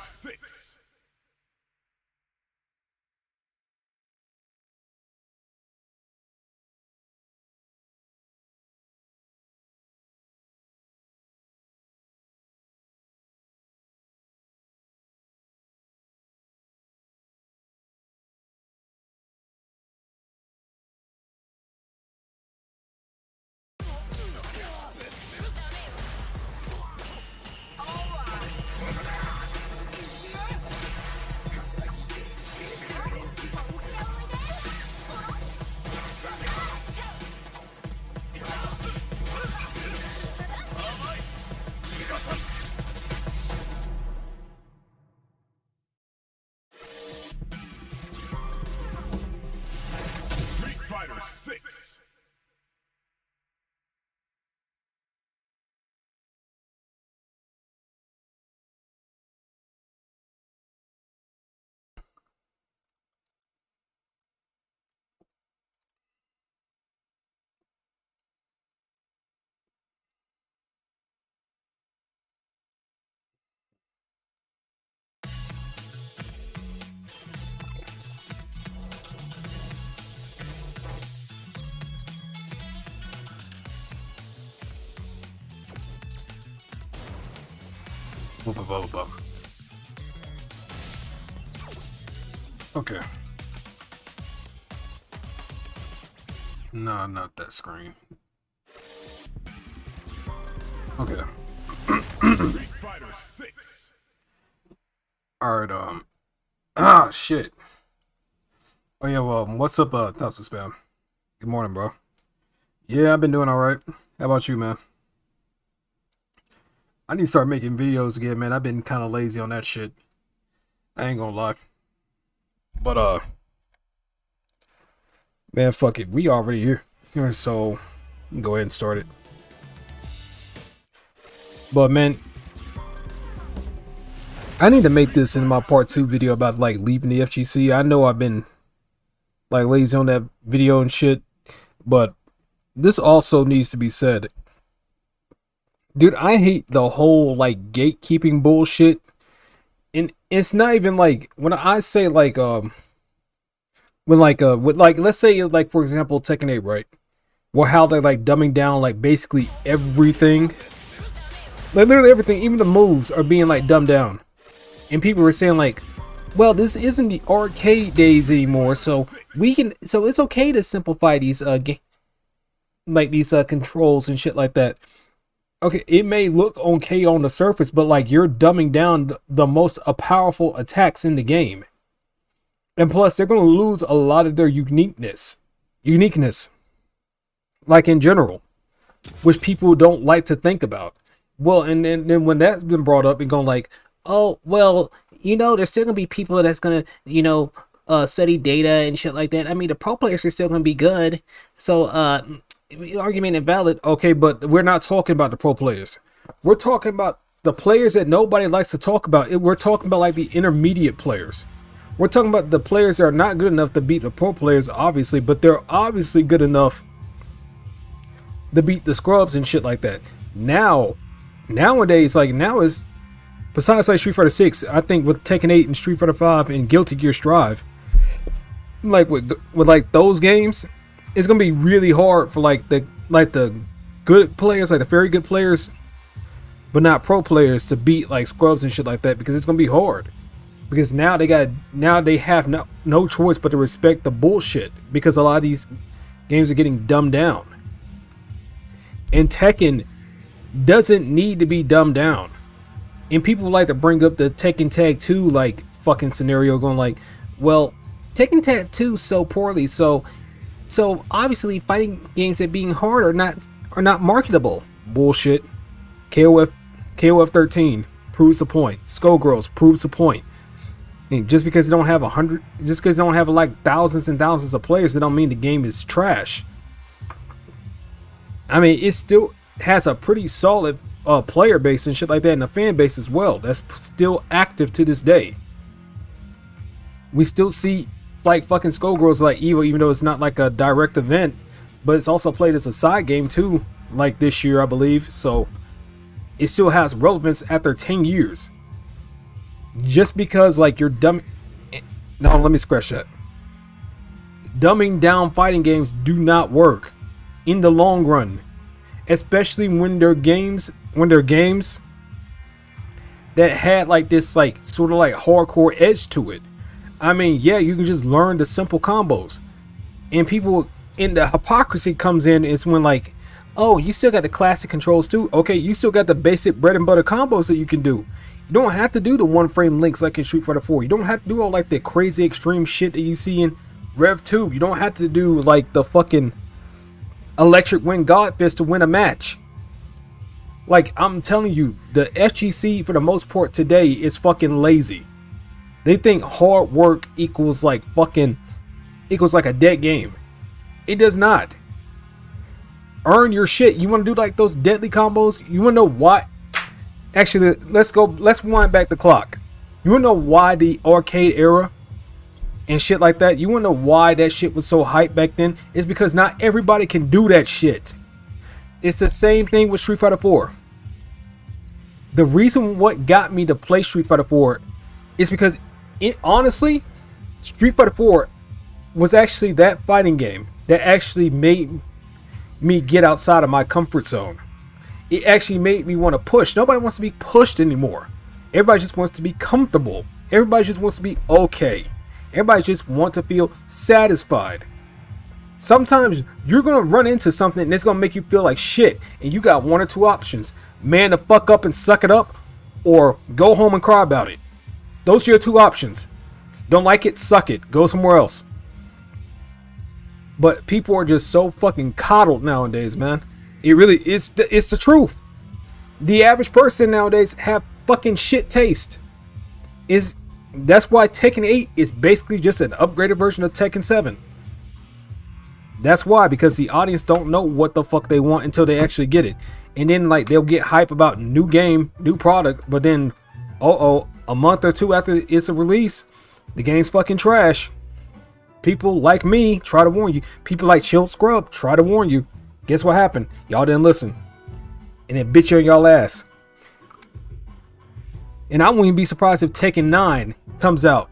6. Street Fighter 6. Okay. No, not that screen. Okay. Street Fighter 6. Alright, shit. Oh yeah, well, what's up, Thoughts of Spam? Good morning, bro. Yeah, I've been doing alright. How about you, man? I need to start making videos again, man. I've been kind of lazy on that shit. I ain't gonna lie. But, man, fuck it. We already here. So, you can go ahead and start it. But, man, I need to make this in my part 2 video about, like, leaving the FGC. I know I've been, like, lazy on that video and shit. But, this also needs to be said. Dude, I hate the whole, like, gatekeeping bullshit. And it's not even, like, when I say, like, let's say, like, for example, Tekken 8, right? Well, how they're, like, dumbing down, like, basically everything. Like, literally everything, even the moves are being, like, dumbed down. And people were saying, like, well, this isn't the arcade days anymore, so it's okay to simplify these, controls and shit like that. Okay, it may look okay on the surface, but like you're dumbing down the most powerful attacks in the game. And plus, they're going to lose a lot of their uniqueness. Like in general, which people don't like to think about. Well, and then when that's been brought up and going like, oh, well, you know, there's still going to be people that's going to, you know, study data and shit like that. I mean, the pro players are still going to be good. So, argument invalid. Okay, but we're not talking about the pro players. We're talking about the players that nobody likes to talk about. We're talking about like the intermediate players. We're talking about the players that are not good enough to beat the pro players, obviously, but they're obviously good enough to beat the scrubs and shit like that. Nowadays, like now is besides like Street Fighter 6, I think with Tekken 8 and Street Fighter 5 and Guilty Gear Strive, like with like those games, it's gonna be really hard for like the good players, like the very good players, but not pro players, to beat like scrubs and shit like that, because it's gonna be hard. Because now they have no choice but to respect the bullshit, because a lot of these games are getting dumbed down. And Tekken doesn't need to be dumbed down. And people like to bring up the Tekken Tag 2 like fucking scenario, going like, well, Tekken Tag 2 so poorly, so obviously fighting games that being hard are not marketable. Bullshit. KOF 13 proves the point. Skullgirls proves the point. And just because they don't have like thousands and thousands of players, they don't mean the game is trash. I mean, it still has a pretty solid player base and shit like that, and a fan base as well. That's still active to this day. We still see like fucking Skullgirls like Evo, even though it's not like a direct event, but it's also played as a side game too, like this year, I believe. So it still has relevance after 10 years. Just because like you're dumb. No, let me scratch that. Dumbing down fighting games do not work in the long run, especially when they're games that had like this like sort of like hardcore edge to it. I mean, yeah, you can just learn the simple combos, and people in the hypocrisy comes in is when like, oh, you still got the classic controls too. Okay, you still got the basic bread and butter combos that you can do. You don't have to do the one frame links like in Street Fighter 4. You don't have to do all like the crazy extreme shit that you see in Rev 2. You don't have to do like the fucking electric wind god fist to win a match. Like, I'm telling you, the FGC for the most part today is fucking lazy. They think hard work equals like a dead game. It does not. Earn your shit. You want to do like those deadly combos? You want to know why? Actually, let's wind back the clock. You want to know why the arcade era and shit like that? You want to know why that shit was so hyped back then? It's because not everybody can do that shit. It's the same thing with Street Fighter 4. The reason what got me to play Street Fighter 4 is because it honestly, Street Fighter 4 was actually that fighting game that actually made me get outside of my comfort zone. It actually made me want to push. Nobody wants to be pushed anymore. Everybody just wants to be comfortable. Everybody just wants to be okay. Everybody just wants to feel satisfied. Sometimes you're going to run into something and it's going to make you feel like shit, and you got one or two options. Man the fuck up and suck it up, or go home and cry about it. Those are your two options. Don't like it, suck it, go somewhere else. But people are just so fucking coddled nowadays, man. It really is. It's the truth. The average person nowadays have fucking shit taste. That's why Tekken 8 is basically just an upgraded version of Tekken 7. That's why, because the audience don't know what the fuck they want until they actually get it. And then like they'll get hype about new game, new product, but then a month or two after it's a release, the game's fucking trash. People like me try to warn you. People like Chilled Scrub try to warn you. Guess what happened? Y'all didn't listen. And it bit you in y'all ass. And I wouldn't even be surprised if Tekken 9 comes out.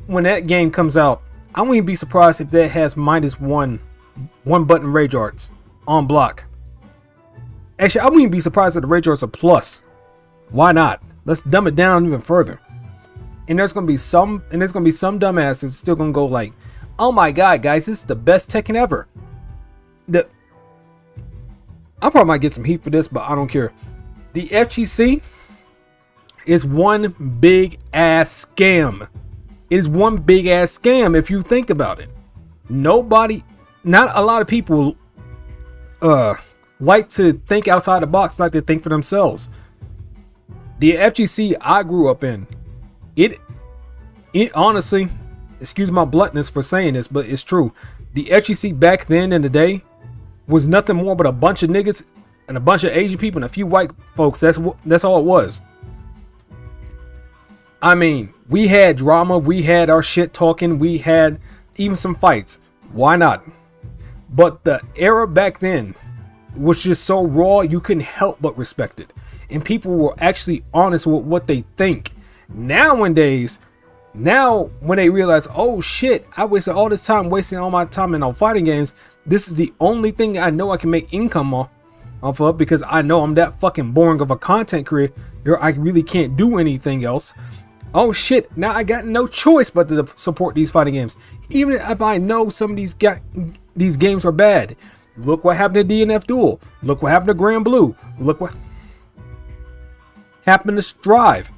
When that game comes out, I wouldn't even be surprised if that has -1 button rage arts on block. Actually, I wouldn't even be surprised if the rage arts are plus. Why not? Let's dumb it down even further. And there's gonna be some dumbass that's still gonna go like, oh my god, guys, this is the best Tekken ever. I probably might get some heat for this, but I don't care. The FGC is one big ass scam. It is one big ass scam if you think about it. Not a lot of people like to think outside the box, like to think for themselves. The FGC I grew up in, it honestly, excuse my bluntness for saying this, but it's true. The FGC back then in the day was nothing more but a bunch of niggas and a bunch of Asian people and a few white folks. That's all it was. I mean, we had drama, we had our shit talking, we had even some fights. Why not? But the era back then was just so raw, you couldn't help but respect it. And people were actually honest with what they think. Nowadays, when they realize, oh shit, I wasted all this time wasting all my time in all fighting games. This is the only thing I know I can make income off of, because I know I'm that fucking boring of a content creator. I really can't do anything else. Oh shit, now I got no choice but to support these fighting games. Even if I know some of these games are bad. Look what happened to DNF Duel. Look what happened to Grand Blue. Look what happened to Strive.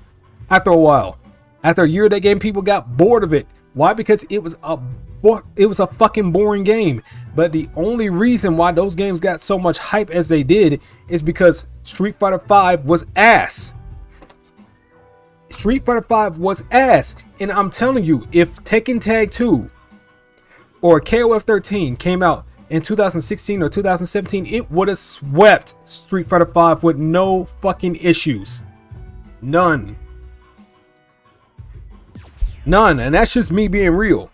After a while, after a year of that game, people got bored of it. Why? Because it was a fucking boring game. But the only reason why those games got so much hype as they did is because Street Fighter V was ass. Street Fighter V was ass. And I'm telling you, if Tekken Tag 2 or KOF 13 came out in 2016 or 2017, it would have swept Street Fighter V with no fucking issues. None. And that's just me being real.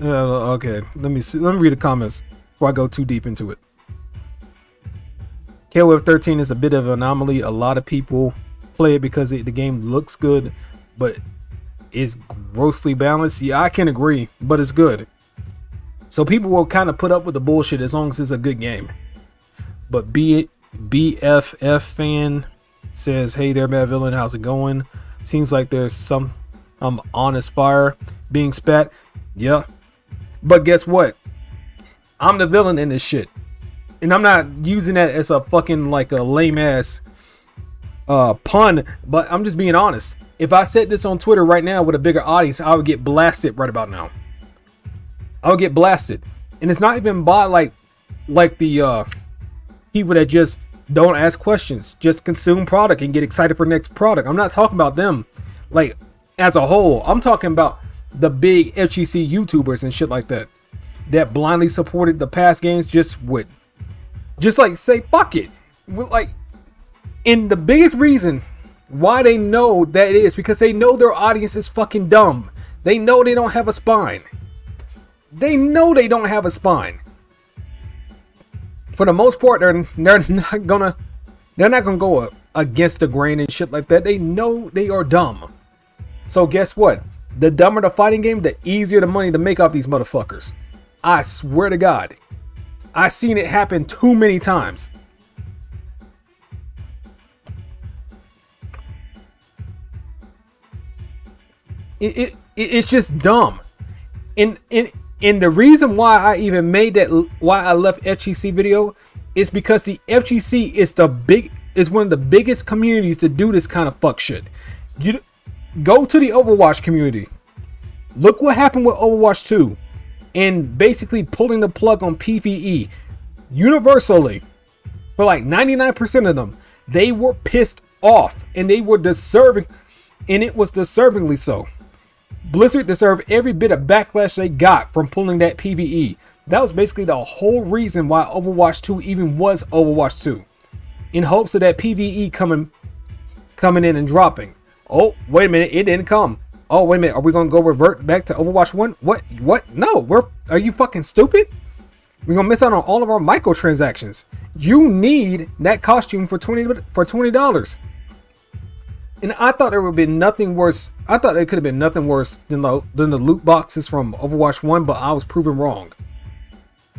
Okay, let me see. Let me read the comments before I go too deep into it. KOF 13 is a bit of an anomaly. A lot of people play it because the game looks good, but it's grossly balanced. Yeah, I can agree, but it's good. So people will kind of put up with the bullshit as long as it's a good game. But BFF fan says, "Hey there, Mad Villain, how's it going? Seems like there's some honest fire being spat." Yeah, but guess what? I'm the villain in this shit, and I'm not using that as a fucking like a lame ass pun. But I'm just being honest. If I said this on Twitter right now with a bigger audience, I would get blasted right about now. I would get blasted, and it's not even by like the people that just don't ask questions, just consume product and get excited for next product. I'm not talking about them like as a whole. I'm talking about the big FGC YouTubers and shit like that blindly supported the past games just like say fuck it. Like, and the biggest reason why they know that it is because they know their audience is fucking dumb. They know they don't have a spine. They know they don't have a spine. For the most part, they're not gonna go against the grain and shit like that. They know they are dumb. So guess what? The dumber the fighting game, the easier the money to make off these motherfuckers. I swear to God, I've seen it happen too many times. It's just dumb. And the reason why I even made that, why I left FGC video, is because the FGC is one of the biggest communities to do this kind of fuck shit. You go to the Overwatch community. Look what happened with Overwatch 2 and basically pulling the plug on PvE. Universally, for like 99% of them, they were pissed off and they were deserving, and it was deservingly so. Blizzard deserved every bit of backlash they got from pulling that PvE. That was basically the whole reason why Overwatch 2 even was Overwatch 2. In hopes of that PvE coming in and dropping. Oh, wait a minute, it didn't come. Oh, wait a minute, are we going to go revert back to Overwatch 1? What? No, are you fucking stupid? We're going to miss out on all of our microtransactions. You need that costume for $20. And I thought there would have been nothing worse. I thought it could have been nothing worse than the loot boxes from Overwatch 1, but I was proven wrong.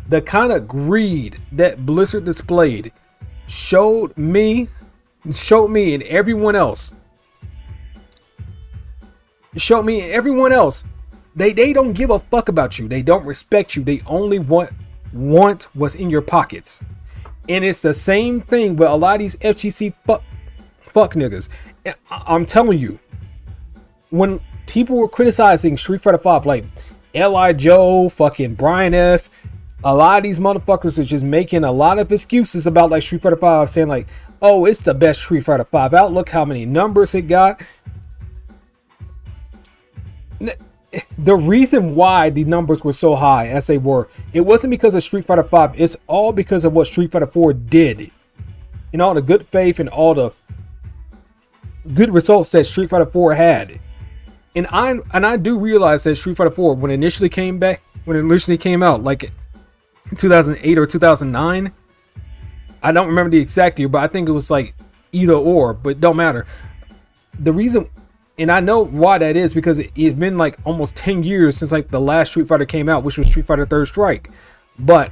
The kind of greed that Blizzard displayed showed me and everyone else. They don't give a fuck about you. They don't respect you. They only want what's in your pockets. And it's the same thing with a lot of these FGC fuck niggas. I'm telling you, when people were criticizing Street Fighter 5, like L.I. Joe, fucking Brian F., a lot of these motherfuckers are just making a lot of excuses about like Street Fighter 5, saying like, oh, it's the best Street Fighter 5 out. Look how many numbers it got. The reason why the numbers were so high as they were, it wasn't because of Street Fighter 5. It's all because of what Street Fighter 4 did. And all the good faith and all the good results that Street Fighter 4 had. And I do realize that Street Fighter 4, when it initially came out, like in 2008 or 2009, I don't remember the exact year, but I think it was like either or, but it don't matter. The reason, and I know why that is, because it's been like almost 10 years since like the last Street Fighter came out, which was Street Fighter Third Strike. But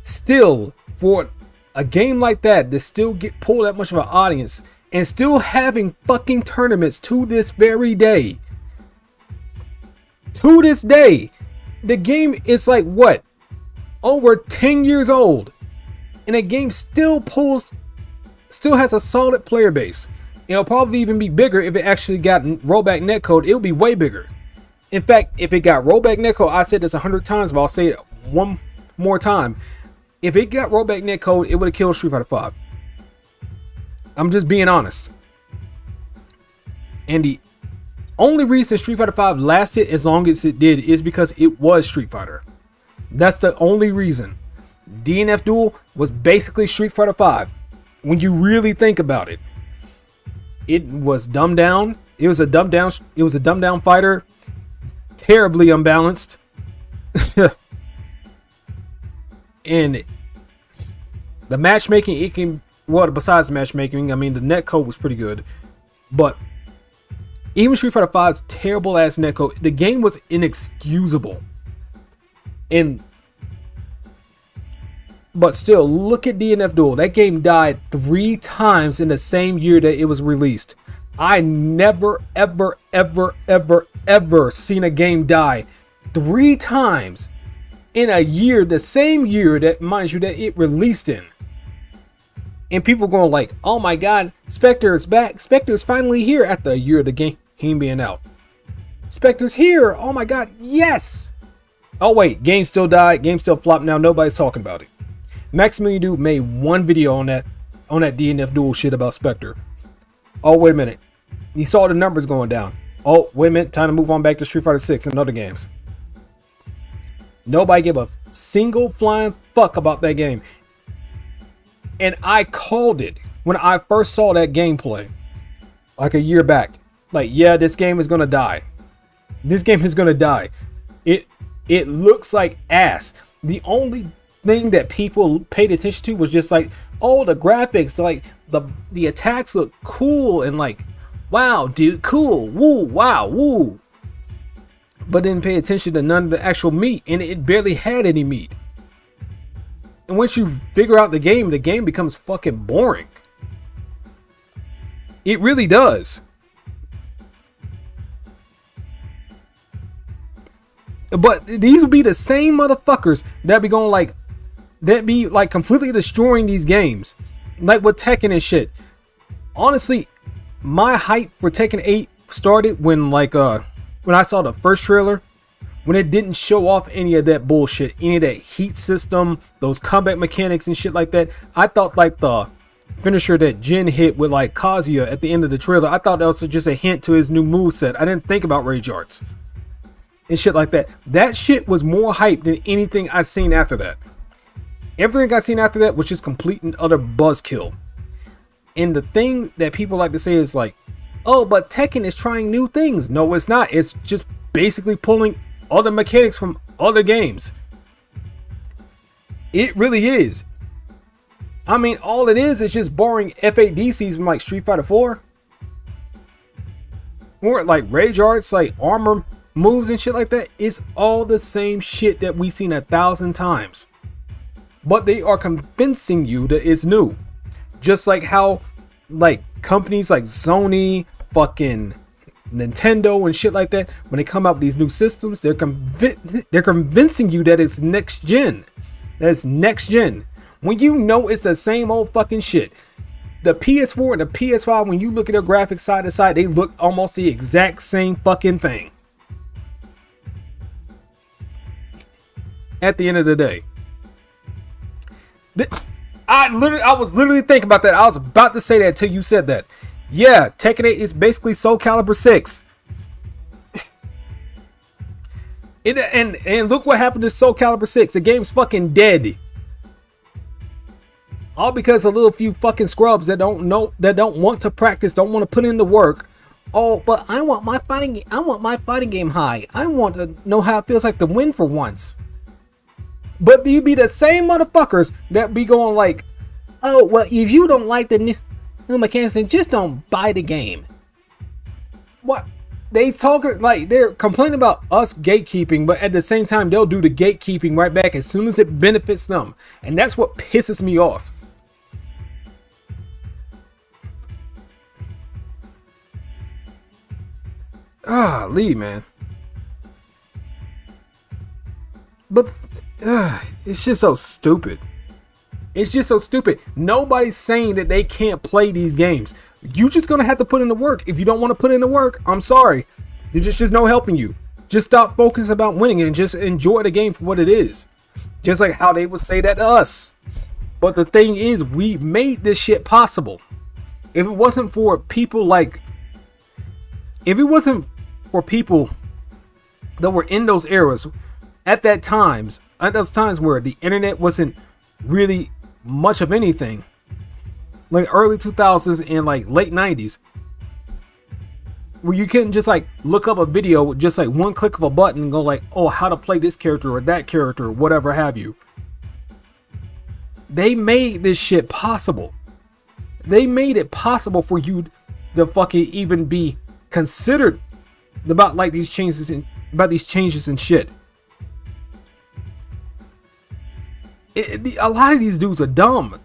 still, for a game like that to still pull that much of an audience, and still having fucking tournaments to this very day. To this day. The game is like what? Over 10 years old. And the game still has a solid player base. It'll probably even be bigger if it actually got rollback netcode. It'll be way bigger. In fact, if it got rollback netcode, I said this 100 times, but I'll say it one more time. If it got rollback netcode, it would have killed Street Fighter 5. I'm just being honest. And the only reason Street Fighter 5 lasted as long as it did is because it was Street Fighter. That's the only reason. DNF Duel was basically Street Fighter 5. When you really think about it. It was dumbed down. It was a dumbed down fighter. Terribly unbalanced. And the matchmaking, it can, well, besides matchmaking, I mean, the netcode was pretty good. But even Street Fighter V's terrible ass netcode, the game was inexcusable. But still, look at DNF Duel. That game died 3 times in the same year that it was released. I never, ever, ever, ever, ever seen a game die 3 times in a year, the same year that, mind you, that it released in. And people going like, oh my god, Spectre is back. Spectre is finally here after a year of the game being out. Spectre's here. Oh my god, yes. Oh wait, game still died. Game still flopped. Now nobody's talking about it. Maximilian Dude made one video on that DNF Duel shit about Spectre. Oh wait a minute. He saw the numbers going down. Oh wait a minute. Time to move on back to Street Fighter 6 and other games. Nobody gave a single flying fuck about that game. And I called it when I first saw that gameplay, like a year back. Like, yeah, this game is gonna die. This game is gonna die. It looks like ass. The only thing that people paid attention to was just like, oh, the graphics, like the attacks look cool and like, wow, dude, cool, woo, wow, woo. But didn't pay attention to none of the actual meat, and it barely had any meat. And once you figure out the game becomes fucking boring. It really does. But these would be the same motherfuckers that be going like, that be like completely destroying these games, like with Tekken and shit. Honestly, my hype for Tekken 8 started when when I saw the first trailer, when it didn't show off any of that bullshit, any of that heat system, those combat mechanics and shit like that. I thought like the finisher that Jin hit with like Kazuya at the end of the trailer, I thought that was just a hint to his new moveset. I didn't think about Rage Arts and shit like that. That shit was more hype than anything I've seen after that. Everything I've seen after that was just complete and utter buzzkill. And the thing that people like to say is like, oh, but Tekken is trying new things. No, it's not. It's just basically pulling other mechanics from other games. It really is. I mean, all it is just borrowing F8 DCs from like Street Fighter 4. Or like Rage Arts, like armor moves and shit like that. It's all the same shit that we've seen 1,000 times. But they are convincing you that it's new. Just like how like companies like Sony, fucking Nintendo and shit like that, when they come out with these new systems, they're convincing you that it's next gen. That's next gen. When you know it's the same old fucking shit. The PS4 and the PS5, when you look at their graphics side to side, they look almost the exact same fucking thing. At the end of the day. I was literally thinking about that. I was about to say that till you said that. Yeah, Tekken 8 is basically Soul Calibur 6. And look what happened to Soul Calibur 6. The game's fucking dead. All because a little few fucking scrubs that don't know, that don't want to practice, don't want to put in the work. Oh, but I want my fighting game high. I want to know how it feels like to win for once. But you be the same motherfuckers that be going like, oh, well, if you don't like the new mechanics, then just don't buy the game. What? They talk like they're complaining about us gatekeeping, but at the same time, they'll do the gatekeeping right back as soon as it benefits them. And that's what pisses me off. Lee, man. But it's just so stupid. It's just so stupid. Nobody's saying that they can't play these games. You just gonna have to put in the work. If you don't want to put in the work, I'm sorry. There's just no helping you. Just stop focusing about winning and just enjoy the game for what it is. Just like how they would say that to us. But the thing is, we made this shit possible. If it wasn't for people like, if it wasn't for people that were in those eras, at those times where the internet wasn't really much of anything, like early 2000s and like late 90s, where you can just like look up a video with just like one click of a button and go like, oh, how to play this character or that character or whatever have you. They made this shit possible. They made it possible for you to fucking even be considered about like these changes and shit. A lot of these dudes are dumb,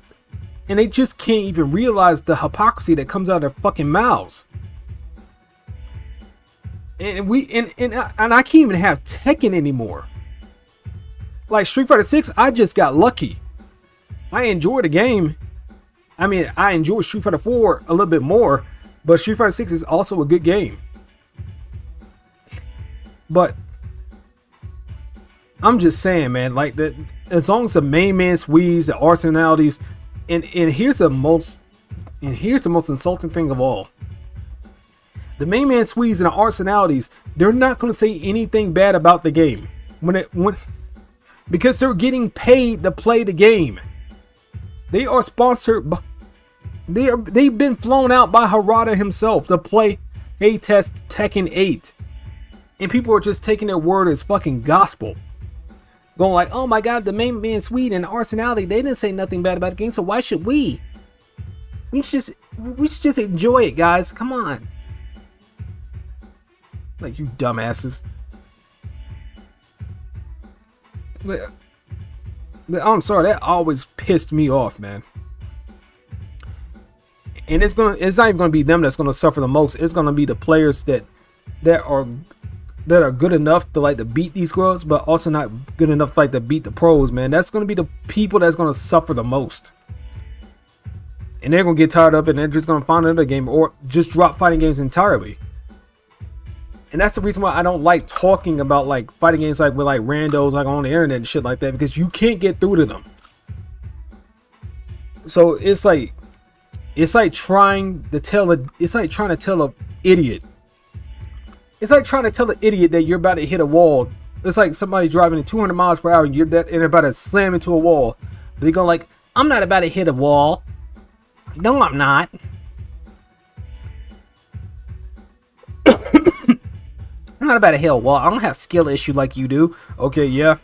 and they just can't even realize the hypocrisy that comes out of their fucking mouths. And I can't even have Tekken anymore. Like Street Fighter 6, I just got lucky. I enjoy the game. I mean, I enjoy Street Fighter 4 a little bit more, but Street Fighter 6 is also a good game. But I'm just saying, man, like that, as long as the main man squeeze, the arsenalities, and here's the most insulting thing of all. The main man squeeze and the arsenalities, they're not going to say anything bad about the game because they're getting paid to play the game. They are sponsored by, they've been flown out by Harada himself to play A-Test Tekken 8. And people are just taking their word as fucking gospel. Going like, oh my god, the main man Swede and Arsenality, they didn't say nothing bad about the game, so why should we? We should just enjoy it, guys. Come on. Like, you dumbasses. I'm sorry, that always pissed me off, man. And it's not even gonna be them that's gonna suffer the most. It's gonna be the players that are good enough to like to beat these girls, but also not good enough to like to beat the pros, man. That's gonna be the people that's gonna suffer the most. And they're gonna get tired of it and they're just gonna find another game or just drop fighting games entirely. And that's the reason why I don't like talking about like fighting games like with like randos like on the internet and shit like that, because you can't get through to them. So it's like trying to tell an idiot. It's like trying to tell an idiot that you're about to hit a wall. It's like somebody driving at 200 miles per hour and they're about to slam into a wall. They go like, I'm not about to hit a wall. No, I'm not. I'm not about to hit a wall. I don't have skill issue like you do. Okay, yeah.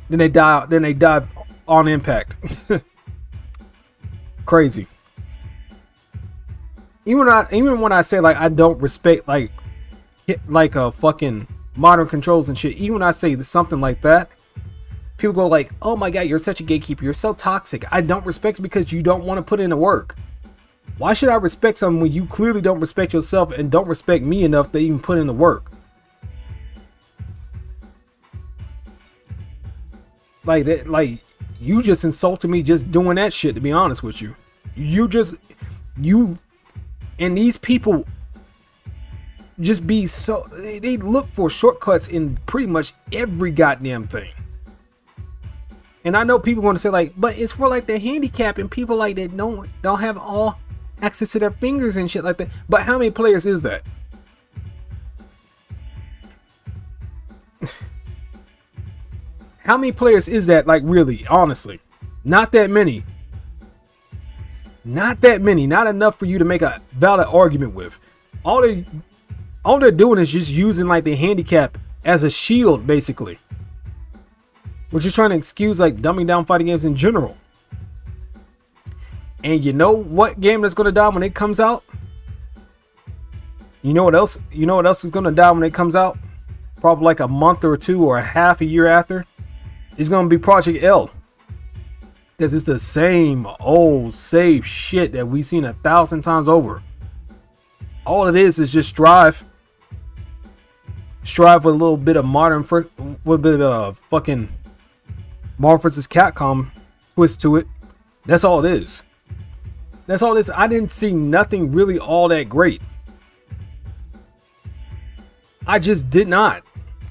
Then they die on impact. Crazy. Even when I say like I don't respect like a fucking modern controls and shit, even when I say something like that, people go like, oh my god, you're such a gatekeeper, you're so toxic. I don't respect it because you don't want to put in the work. Why should I respect someone when you clearly don't respect yourself and don't respect me enough to even put in the work? Like that, like you just insulted me just doing that shit, to be honest with you. And these people just be so, they look for shortcuts in pretty much every goddamn thing. And I know people want to say like, but it's for like the handicap and people like that don't have all access to their fingers and shit like that. But how many players is that? How many players is that, like, really, honestly? Not that many. Not that many. Not enough for you to make a valid argument with. All they're doing is just using like the handicap as a shield, basically. We're just trying to excuse like dumbing down fighting games in general. And you know what game that's gonna die when it comes out? You know what else? You know what else is gonna die when it comes out? Probably like a month or two or a half a year after. It's gonna be Project L. Because it's the same old safe shit that we've seen 1,000 times over. All it is just strive with a little bit of with a bit of fucking Marvel vs. Capcom twist to it. That's all it is. That's all it is. I didn't see nothing really all that great. I just did not.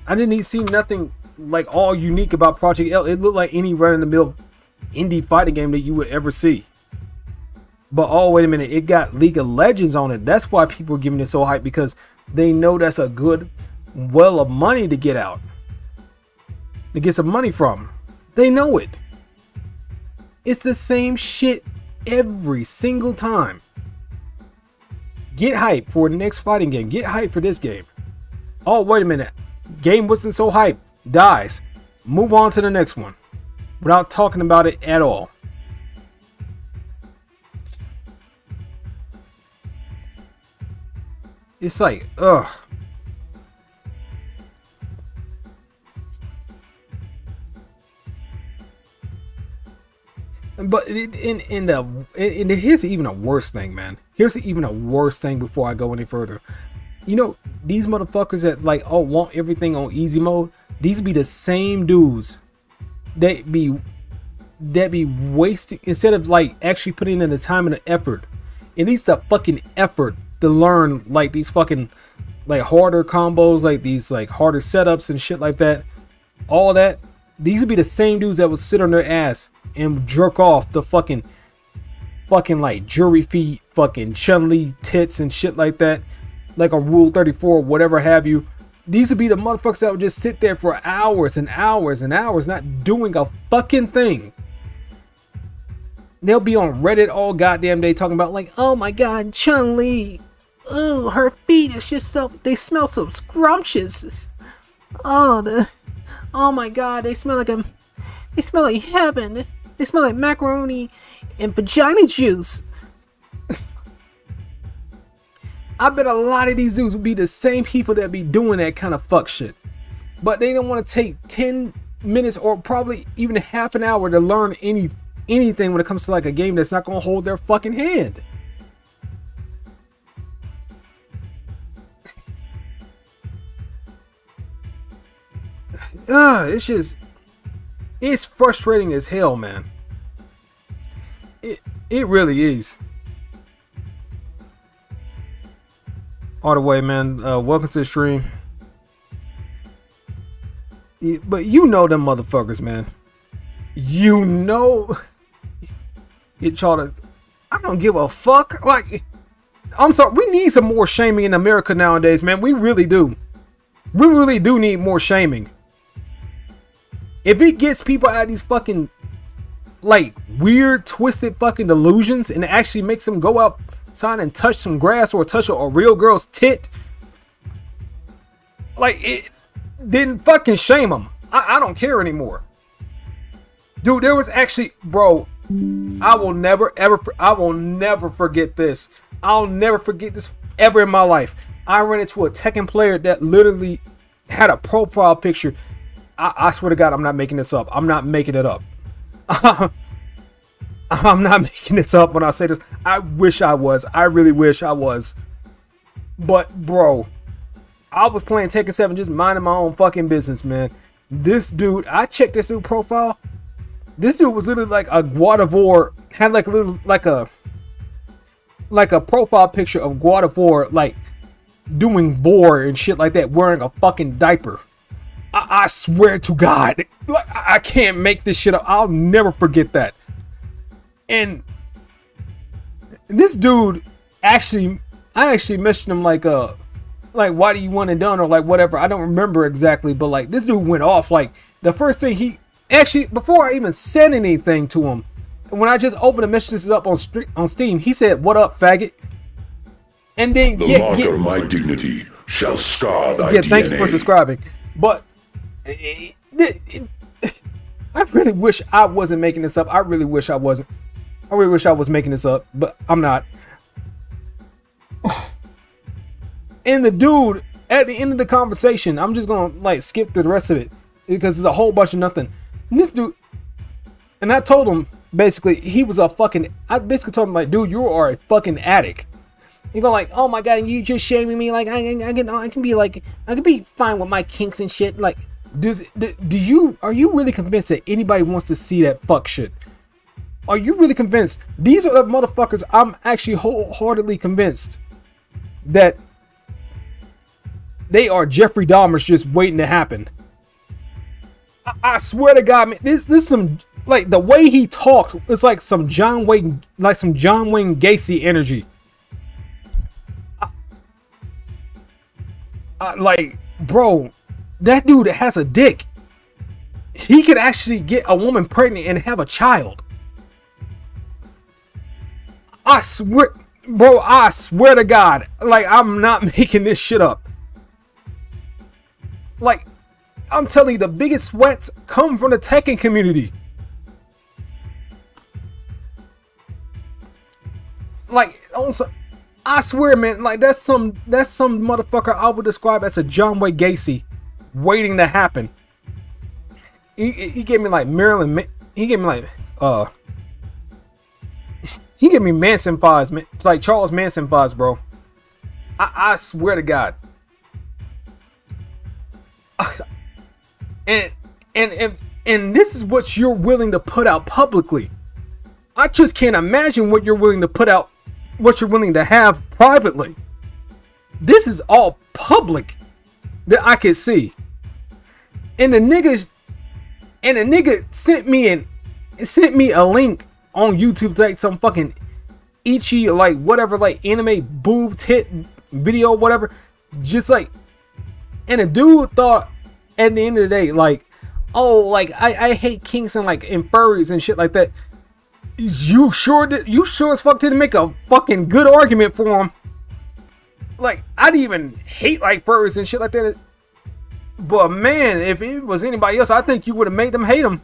I didn't see nothing like all unique about Project L. It looked like any run-of-the-mill indie fighting game that you would ever see. But oh, wait a minute, it got League of Legends on it. That's why people are giving it so hype, because they know that's a good well of money to get out, to get some money from. They know it. It's the same shit every single time. Get hype for the next fighting game. Get hype for this game. Oh, wait a minute. Game wasn't so hype. Dies. Move on to the next one without talking about it at all. It's like, ugh. But here's even a worse thing, man. Here's even a worse thing before I go any further. You know, these motherfuckers that like, oh, want everything on easy mode. These be the same dudes that be wasting, instead of like actually putting in the time and the effort. It needs the fucking effort to learn like these fucking like harder combos, like these like harder setups and shit like that. All that. These would be the same dudes that would sit on their ass and jerk off the fucking like jury feet, fucking Chun-Li tits and shit like that, like a Rule 34, whatever have you. These would be the motherfuckers that would just sit there for hours and hours and hours not doing a fucking thing. They'll be on Reddit all goddamn day talking about like, oh my god, Chun-Li, oh, her feet is just so, they smell so scrumptious. Oh my god, they smell like heaven. They smell like macaroni and vagina juice. I bet a lot of these dudes would be the same people that be doing that kind of fuck shit. But they don't want to take 10 minutes or probably even half an hour to learn anything when it comes to like a game that's not going to hold their fucking hand. It's frustrating as hell, man. It really is. All the way, man. Welcome to the stream. But you know them motherfuckers, man. You know, get y'all to. I don't give a fuck. Like, I'm sorry. We need some more shaming in America nowadays, man. We really do. We really do need more shaming. If it gets people out of these fucking like weird, twisted fucking delusions and actually makes them go outside and touch some grass or touch a real girl's tit, like it, then fucking shame them. I don't care anymore. Dude, there was actually, bro, I will never forget this. I'll never forget this ever in my life. I ran into a Tekken player that literally had a profile picture. I swear to God, I'm not making this up. I'm not making it up. I'm not making this up when I say this. I wish I was. I really wish I was. But, bro, I was playing Tekken 7 just minding my own fucking business, man. This dude, I checked this dude profile. This dude was literally like a Guadavore, had like a little, like a profile picture of Guadavore, like doing vor and shit like that, wearing a fucking diaper. I swear to God, like, I can't make this shit up. I'll never forget that. And this dude actually, I actually messaged him like why do you want it done or like whatever. I don't remember exactly, but like this dude went off. Like the first thing he actually, before I even said anything to him, when I just opened the messages up on Steam, he said, "What up, faggot?" And then the mark of my dignity shall scar thy DNA. Thank you for subscribing. But I really wish I wasn't making this up. I really wish I wasn't. I really wish I was making this up, but I'm not. And the dude, at the end of the conversation, I'm just gonna like skip the rest of it because it's a whole bunch of nothing. And this dude, and I told him basically he was a fucking. I basically told him like, dude, you are a fucking addict. You go like, oh my God, you just shaming me? Like I can be fine with my kinks and shit. Like, are you really convinced that anybody wants to see that fuck shit? Are you really convinced? These are the motherfuckers. I'm actually wholeheartedly convinced that they are Jeffrey Dahmers just waiting to happen. I swear to God, man, this is some, like, the way he talked, it's like some John Wayne Gacy energy. Like, bro, that dude has a dick. He could actually get a woman pregnant and have a child. I swear, Bro, I swear to God, like, I'm not making this shit up. Like, I'm telling you, the biggest sweats come from the Tekken community. Like, also, I swear, man, like, that's some motherfucker I would describe as a John Wayne Gacy waiting to happen. He gave me like Marilyn. He gave me like he gave me Manson vibes, man. It's like Charles Manson vibes, bro. I swear to God. And this is what you're willing to put out publicly. I just can't imagine what you're willing to put out, what you're willing to have privately. This is all public that I can see. And the nigga sent me a link on YouTube to like some fucking Ichi, like whatever, like anime boob tit video, whatever. Just like, and the dude thought at the end of the day, like, oh, like I hate kinks and like and furries and shit like that. You sure as fuck didn't make a fucking good argument for him. Like, I didn't even hate like furries and shit like that. But man, if it was anybody else, I think you would have made them hate him.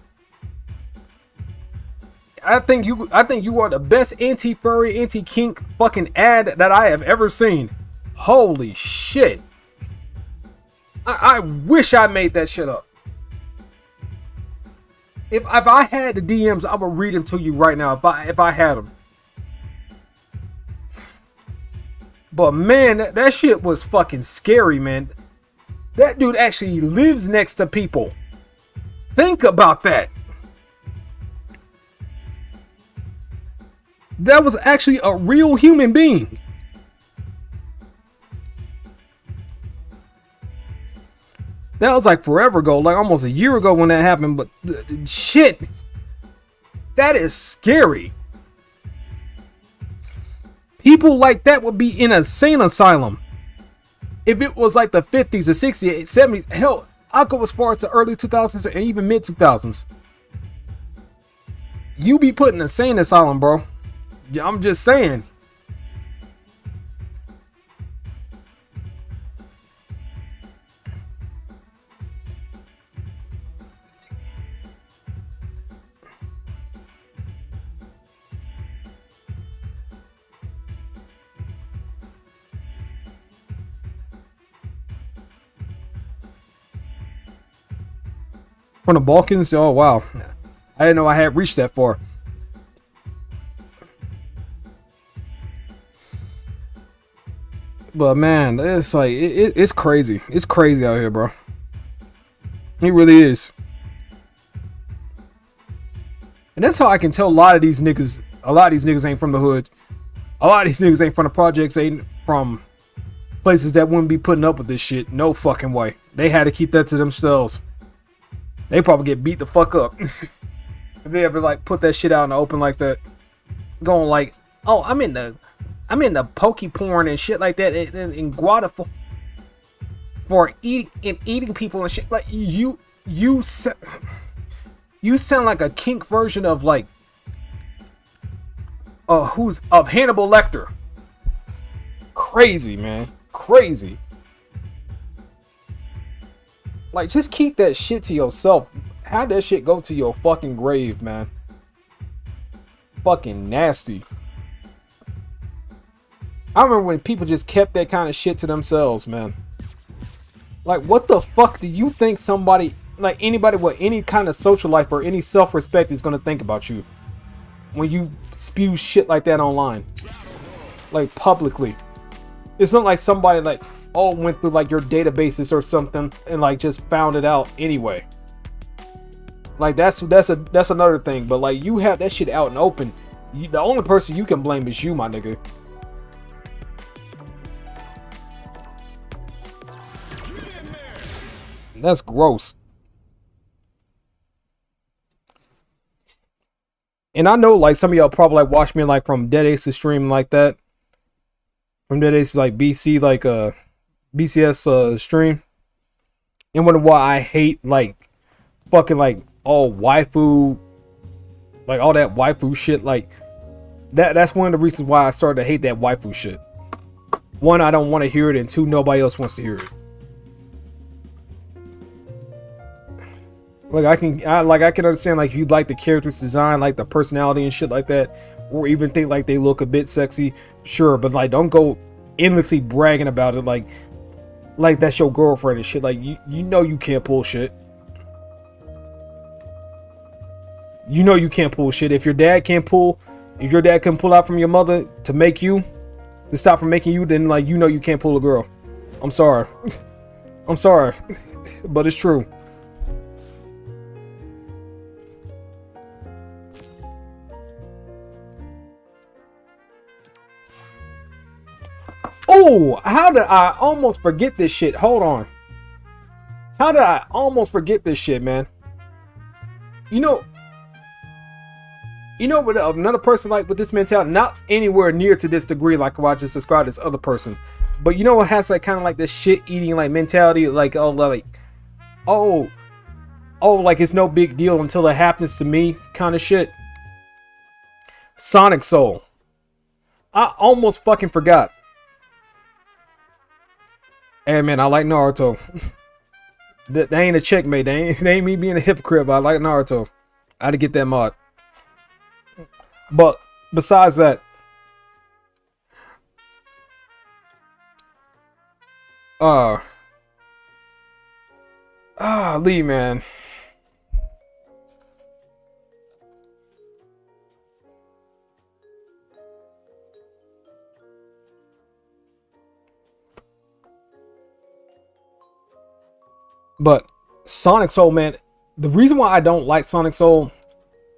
I think you are the best anti-furry, anti-kink fucking ad that I have ever seen. Holy shit. I wish I made that shit up. If I had the DMs, I would read them to you right now if I had them. But man, that shit was fucking scary, man. That dude actually lives next to people. Think about that. That was actually a real human being. That was like forever ago, like almost a year ago when that happened, but shit. That is scary. People like that would be in a insane asylum. If it was like the 50s, the 60s, 70s, hell, I'll go as far as the early 2000s and even mid 2000s. You be put in a insane asylum, bro. I'm just saying. From the Balkans? Oh, wow. I didn't know I had reached that far. But man, it's like, it's crazy. It's crazy out here, bro. It really is. And that's how I can tell a lot of these niggas ain't from the hood. A lot of these niggas ain't from the projects, ain't from places that wouldn't be putting up with this shit. No fucking way. They had to keep that to themselves. They probably get beat the fuck up if they ever like put that shit out in the open like that. Going like, oh, I'm in the pokey porn and shit like that in Guada for eating people and shit. Like you sound like a kink version of like who's of Hannibal Lecter. Crazy, man. Crazy. Like, just keep that shit to yourself. Have that shit go to your fucking grave, man. Fucking nasty. I remember when people just kept that kind of shit to themselves, man. Like, what the fuck do you think somebody, like anybody with any kind of social life or any self-respect is going to think about you when you spew shit like that online? Like, publicly. It's not like somebody like, oh, went through like your databases or something and like just found it out anyway. Like that's another thing. But like, you have that shit out and open. The only person you can blame is you, my nigga. That's gross. And I know like some of y'all probably like watch me like from Dead Ace to stream like that. From Dead Ace like BC like BCS stream. And wonder why I hate like fucking like all waifu, like all that waifu shit. Like That's one of the reasons why I started to hate that waifu shit. One, I don't want to hear it, and two, nobody else wants to hear it. Like I can understand like if you like the character's design, like the personality and shit like that, or even think like they look a bit sexy, sure, but like don't go endlessly bragging about it like that's your girlfriend and shit. Like you know you can't pull shit. You know you can't pull shit. If your dad can pull out from your mother to make you, to stop from making you, then like you know you can't pull a girl. I'm sorry. I'm sorry. But it's true. Oh, how did I almost forget this shit? Hold on. How did I almost forget this shit, man? You know, with another person like with this mentality, not anywhere near to this degree like what I just described this other person, but you know what has like kind of like this shit eating like mentality, like like it's no big deal until it happens to me kind of shit. Sonic Soul. I almost fucking forgot. Hey man, I like Naruto. That ain't a checkmate. They ain't me being a hypocrite, but I like Naruto. I had to get that mod. But besides that, Lee, man. But Sonic Soul, man, the reason why I don't like Sonic Soul,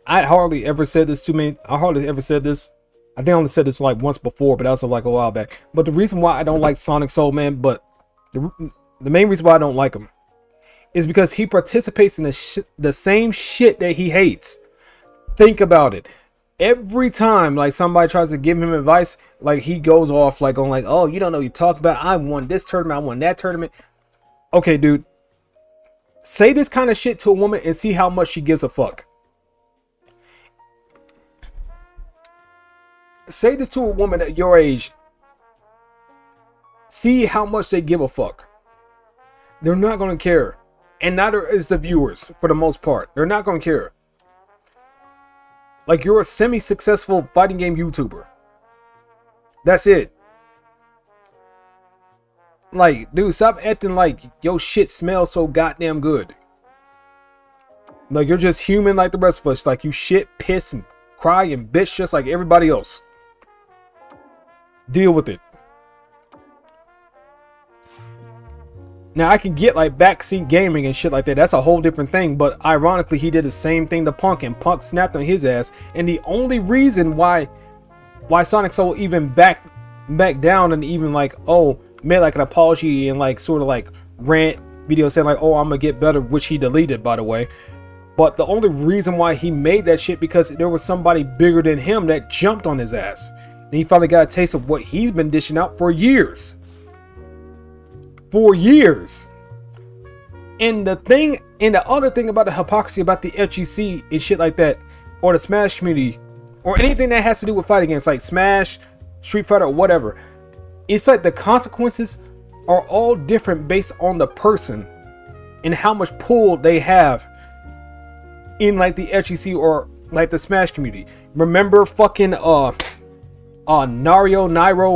I hardly ever said this to me. I hardly ever said this. I think I only said this like once before, but that was like a while back. But the reason why I don't like Sonic Soul, man, but the main reason why I don't like him is because he participates in the same shit that he hates. Think about it. Every time like somebody tries to give him advice, like he goes off like on like, oh, you don't know what you talk about. I won this tournament. I won that tournament. Okay, dude. Say this kind of shit to a woman and see how much she gives a fuck. Say this to a woman at your age. See how much they give a fuck. They're not going to care. And neither is the viewers for the most part. They're not going to care. Like you're a semi-successful fighting game YouTuber. That's it. Like, dude, stop acting like your shit smells so goddamn good. Like, you're just human like the rest of us. Like, you shit, piss, and cry and bitch just like everybody else. Deal with it. Now, I can get, like, backseat gaming and shit like that. That's a whole different thing. But, ironically, he did the same thing to Punk, and Punk snapped on his ass. And the only reason why Sonic Soul even back down and even, like, oh, made like an apology and like sort of like rant video saying like, oh, I'm gonna get better, which he deleted, by the way. But the only reason why he made that shit because there was somebody bigger than him that jumped on his ass, and he finally got a taste of what he's been dishing out for years. And the other thing about the hypocrisy about the FGC and shit like that, or the Smash community, or anything that has to do with fighting games like Smash, Street Fighter, or whatever, it's like the consequences are all different based on the person and how much pull they have in like the FGC or like the Smash community. Remember fucking Nairo,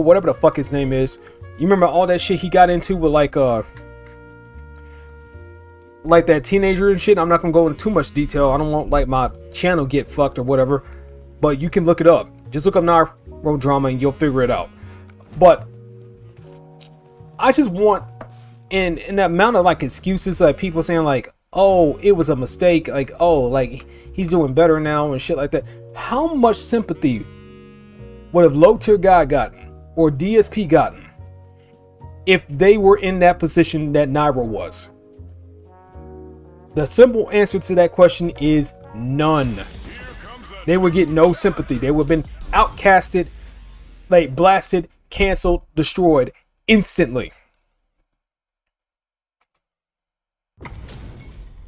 whatever the fuck his name is. You remember all that shit he got into with like that teenager and shit? I'm not gonna go into too much detail. I don't want like my channel get fucked or whatever. But you can look it up. Just look up Nairo drama and you'll figure it out. But I just want in the amount of like excuses, like people saying like, oh, it was a mistake, like, oh, like he's doing better now and shit like that. How much sympathy would have low tier guy gotten or DSP gotten if they were in that position that Nairo was? The simple answer to that question is none. They would get no sympathy. They would have been outcasted, like blasted, canceled, destroyed instantly.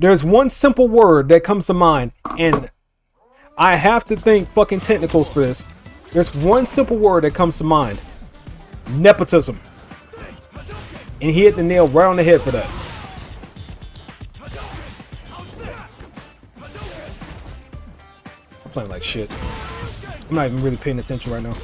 There's one simple word that comes to mind, and I have to thank fucking technicals for this. There's one simple word that comes to mind. Nepotism. And he hit the nail right on the head for that. I'm playing like shit. I'm not even really paying attention right now.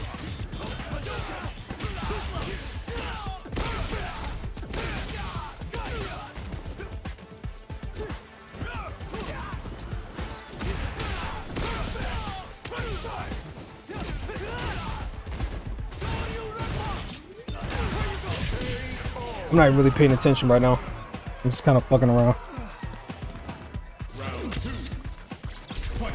I'm not even really paying attention right now. I'm just kind of fucking around. Round 2. Fight.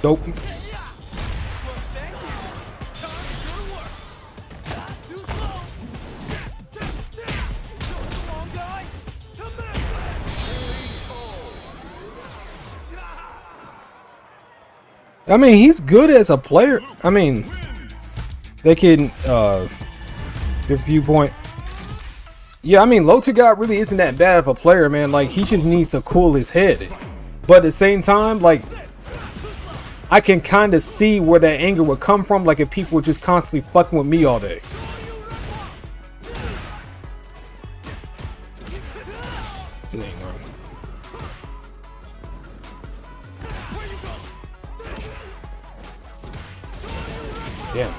Dope. I mean, he's good as a player. I mean, they can their viewpoint. Yeah, I mean, Low-Tier God really isn't that bad of a player, man. Like, he just needs to cool his head. But at the same time, like, I can kind of see where that anger would come from, like if people were just constantly fucking with me all day. Still ain't going. Damn.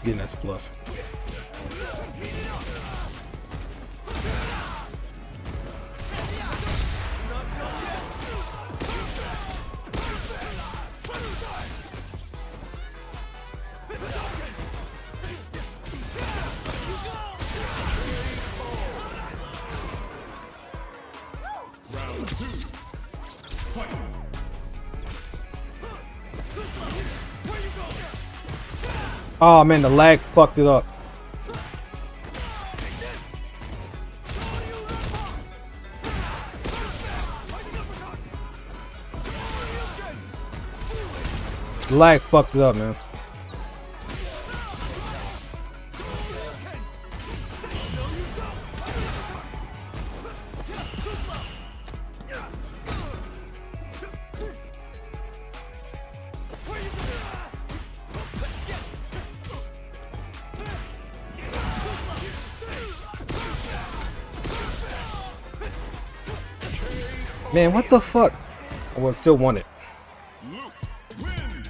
Getting that's plus. Round 2. Fight. Oh man, the lag fucked it up. The lag fucked it up, man. Man, what the fuck? I would still want it. Luke wins.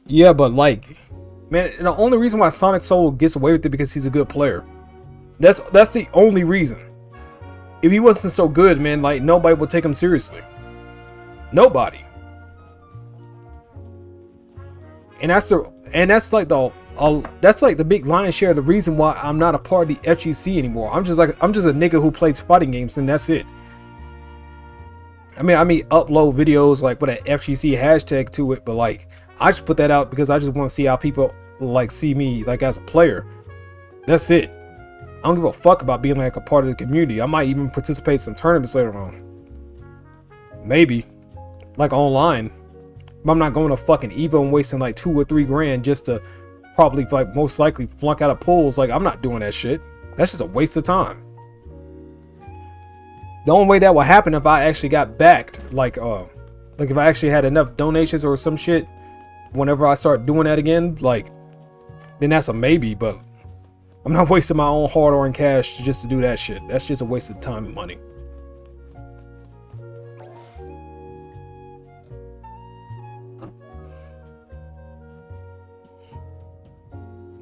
Yeah, but like, man, the only reason why Sonic Soul gets away with it because he's a good player. That's the only reason. If he wasn't so good, man, like nobody would take him seriously. Nobody. And that's like the big lion's share of the reason why I'm not a part of the FGC anymore. I'm just a nigga who plays fighting games and that's it. I mean upload videos like with an FGC hashtag to it, but like I just put that out because I just want to see how people like see me like as a player. That's it. I don't give a fuck about being like a part of the community. I might even participate in some tournaments later on. Maybe. Like online. But I'm not going to fucking Evo and wasting like $2 or $3 grand just to probably like most likely flunk out of pools. Like I'm not doing that shit. That's just a waste of time. The only way that will happen if I actually got backed, like if I actually had enough donations or some shit, whenever I start doing that again, like then that's a maybe, but I'm not wasting my own hard-earned cash just to do that shit. That's just a waste of time and money.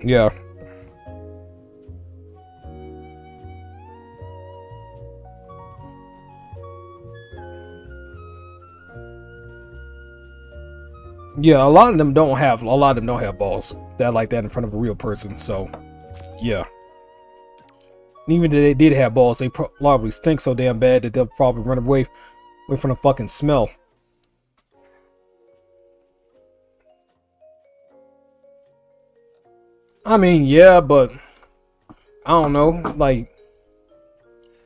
Yeah. Yeah, a lot of them don't have balls that like that in front of a real person. So, yeah. Even if they did have balls, they probably stink so damn bad that they'll probably run away from the fucking smell. I mean, yeah, but I don't know. Like,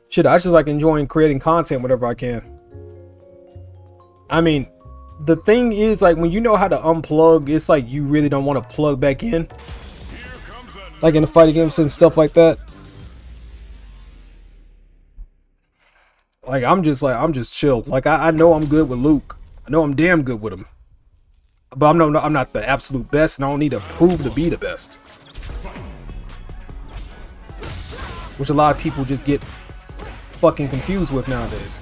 shit, I just like enjoying creating content whenever I can. I mean, the thing is, like, when you know how to unplug, it's like you really don't want to plug back in. Like in the fighting games and stuff like that. Like, I'm just chill. Like, I know I'm good with Luke. I know I'm damn good with him. But I'm not the absolute best, and I don't need to prove to be the best. Which a lot of people just get fucking confused with nowadays.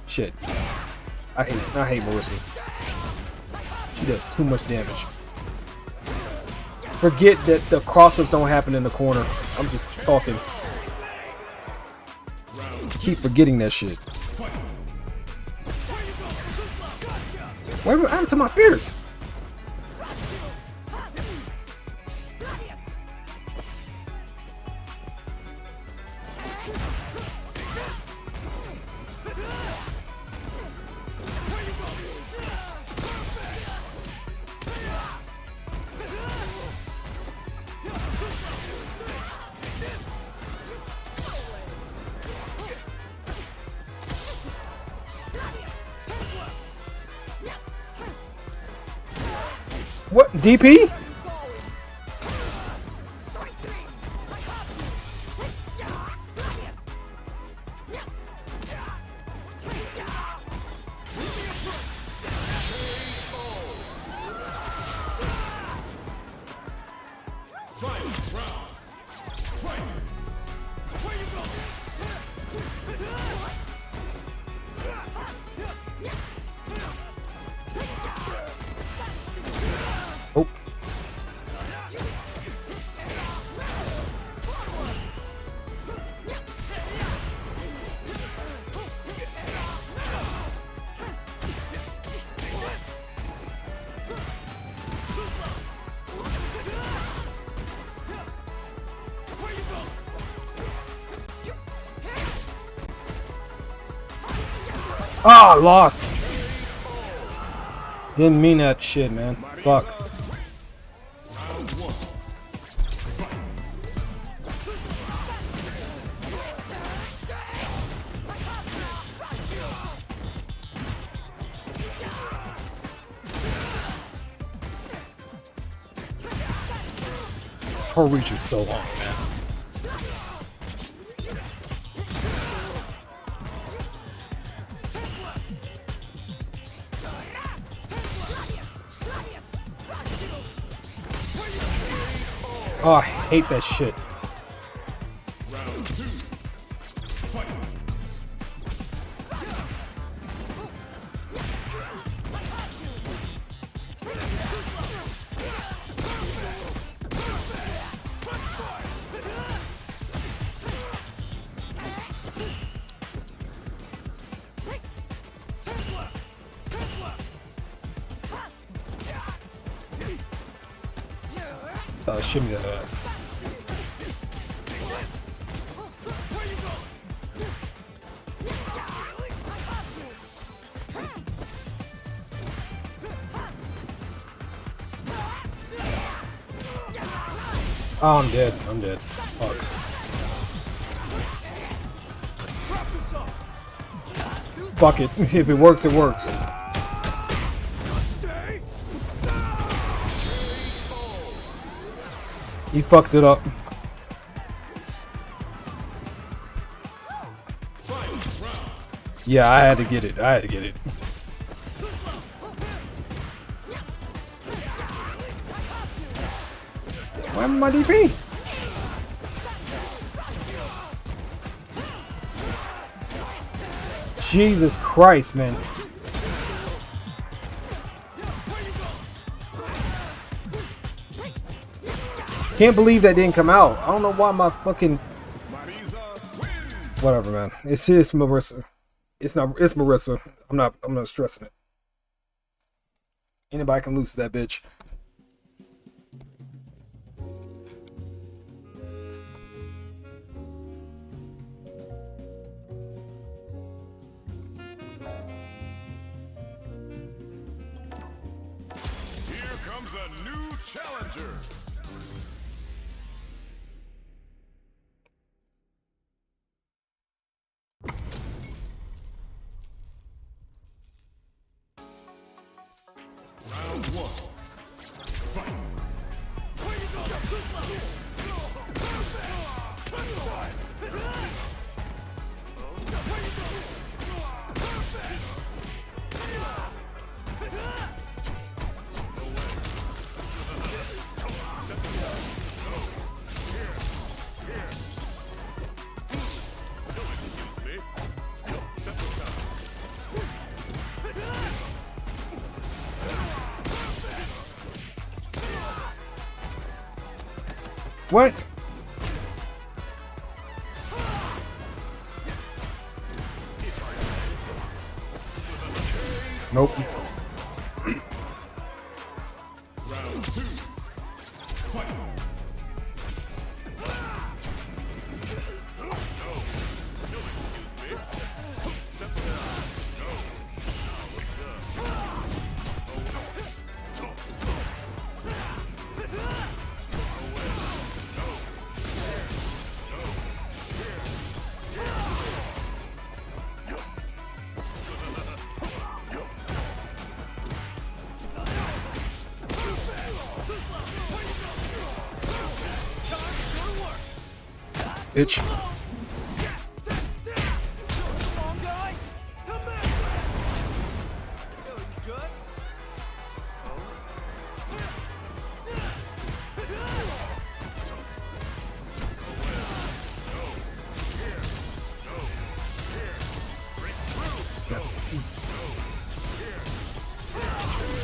Shit. I hate Marissa. She does too much damage. Forget that the cross-ups don't happen in the corner. I'm just talking. Keep forgetting that shit. What happened to my fears? What? DP? Oh. Ah, lost. Didn't mean that shit, man. Fuck. Her reach is so long, man. Oh, I hate that shit. Round 2. Fight. Shimmy that. Oh, I'm dead. I'm dead. Fuck. Fuck it. If it works, it works. He fucked it up. Yeah, I had to get it. I had to get it. Where's my DP? Jesus Christ, man. Can't believe that didn't come out. I don't know why my fucking... Marisa wins. Whatever, man. It's Marissa. It's Marissa. I'm not stressing it. Anybody can lose to that bitch. Here comes a new challenger. Round one. Fight. What? Nope. Round two. Fight. Bitch.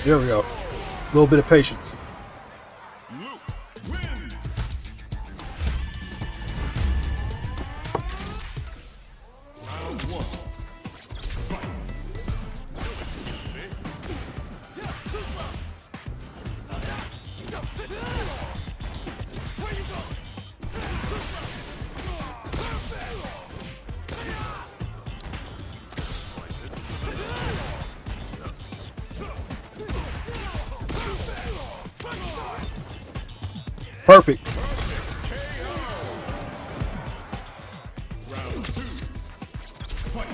There we go. A little bit of patience. Wins. Round one. Fight. Perfect. Round two. Fight.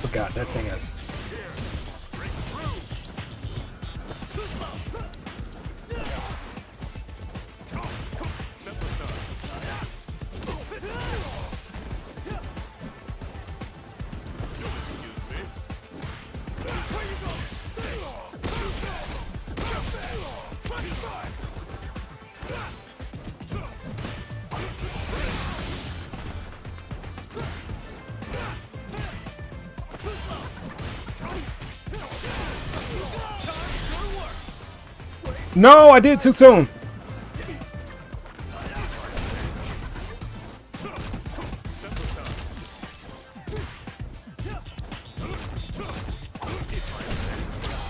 Forgot that thing has. No, I did too soon.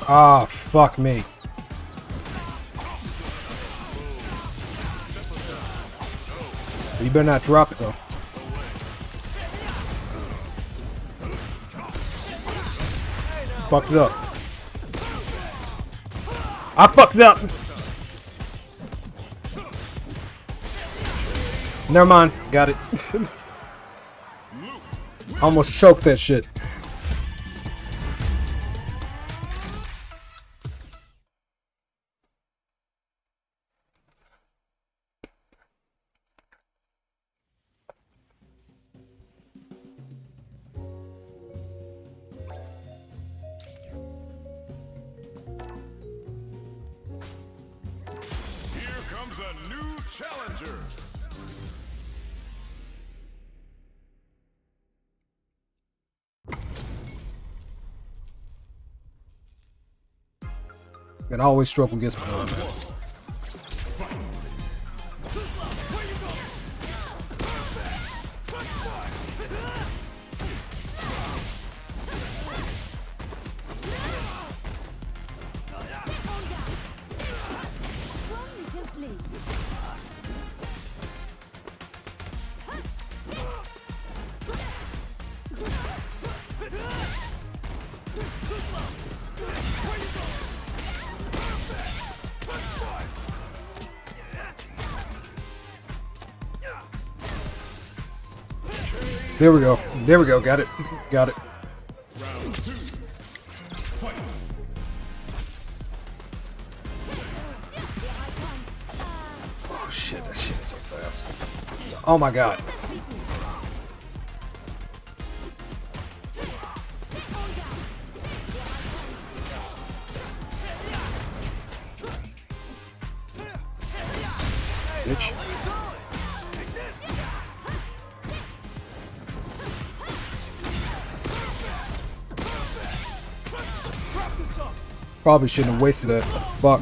Ah, fuck me. You better not drop it though. Fucked it up. I fucked it up. Never mind. Got it. Almost choked that shit. Here comes a new challenger. And I always struggle against Manon, man. There we go. There we go. Got it. Got it. Round 2. Fight. Oh shit, that shit's so fast. Oh my god. Bitch. Probably shouldn't have wasted that. Fuck.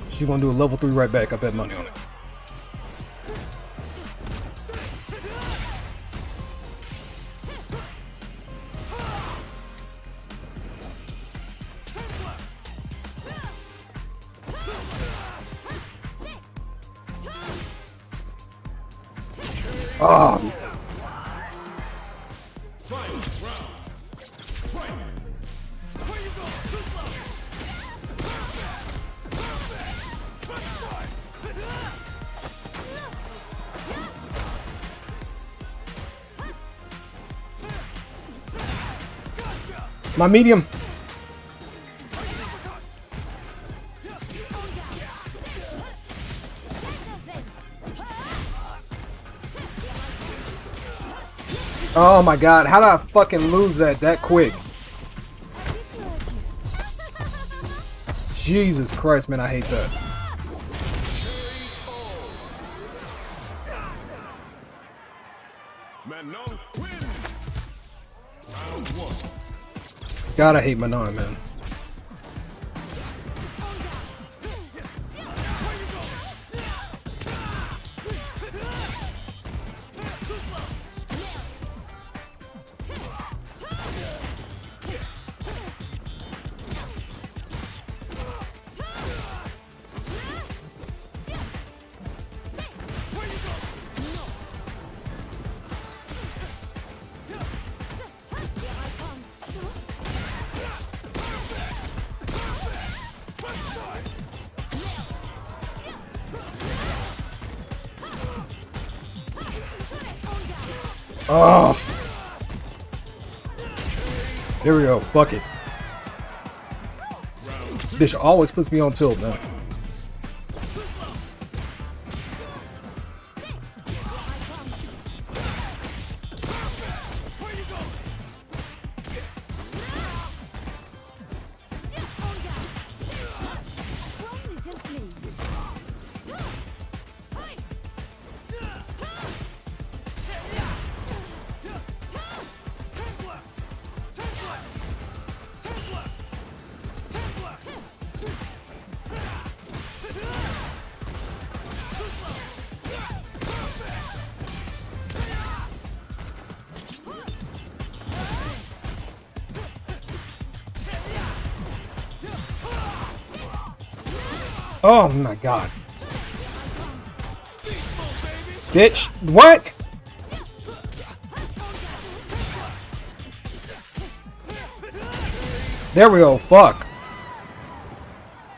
She's gonna do a level 3 right back. I bet money on it. Oh. My medium. Oh my god, how did I fucking lose that quick? Jesus Christ, man, I hate that. Manon wins. Round 1. God, I hate Manon, man. Oh, there we go. Fuck it. This always puts me on tilt, man. Oh my god. Bitch, what? There we go, fuck.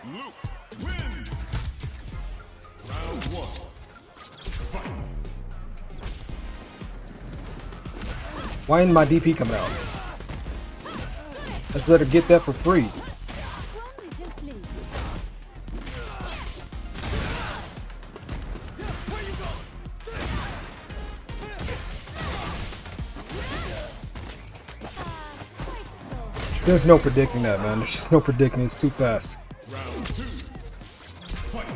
Luke wins. Round 1. Fight. Why isn't my DP coming out? Let's let her get that for free. There's no predicting that, man. There's just no predicting. It's too fast. Round 2. Fight.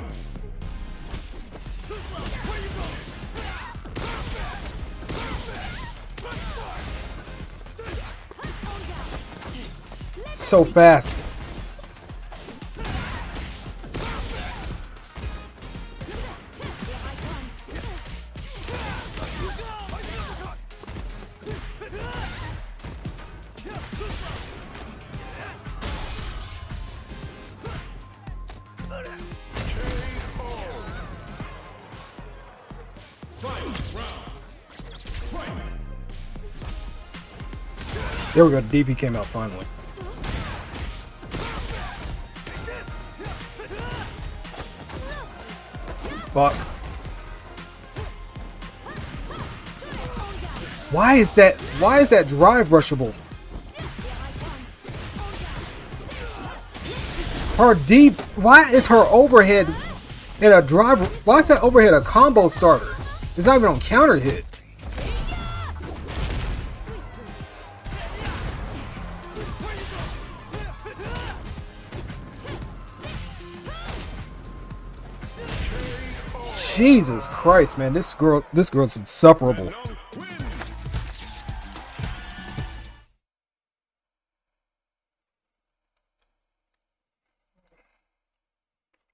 So fast. There we go. DP came out finally. Fuck. Why is that drive rushable? Her deep, why is her overhead in a drive, why is that overhead a combo starter? It's not even on counter hit. Jesus Christ, man, this girl's insufferable.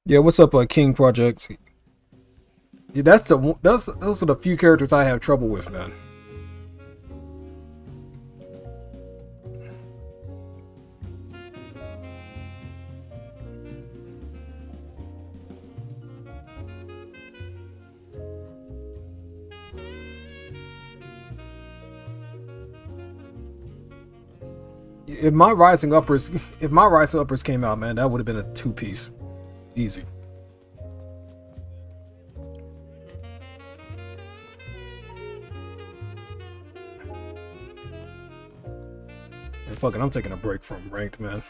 Yeah, what's up, King Projects? Yeah, those are the few characters I have trouble with, man. If my Rising Uppers came out, man, that would have been a 2-piece. Easy. And fuck it, I'm taking a break from ranked, man.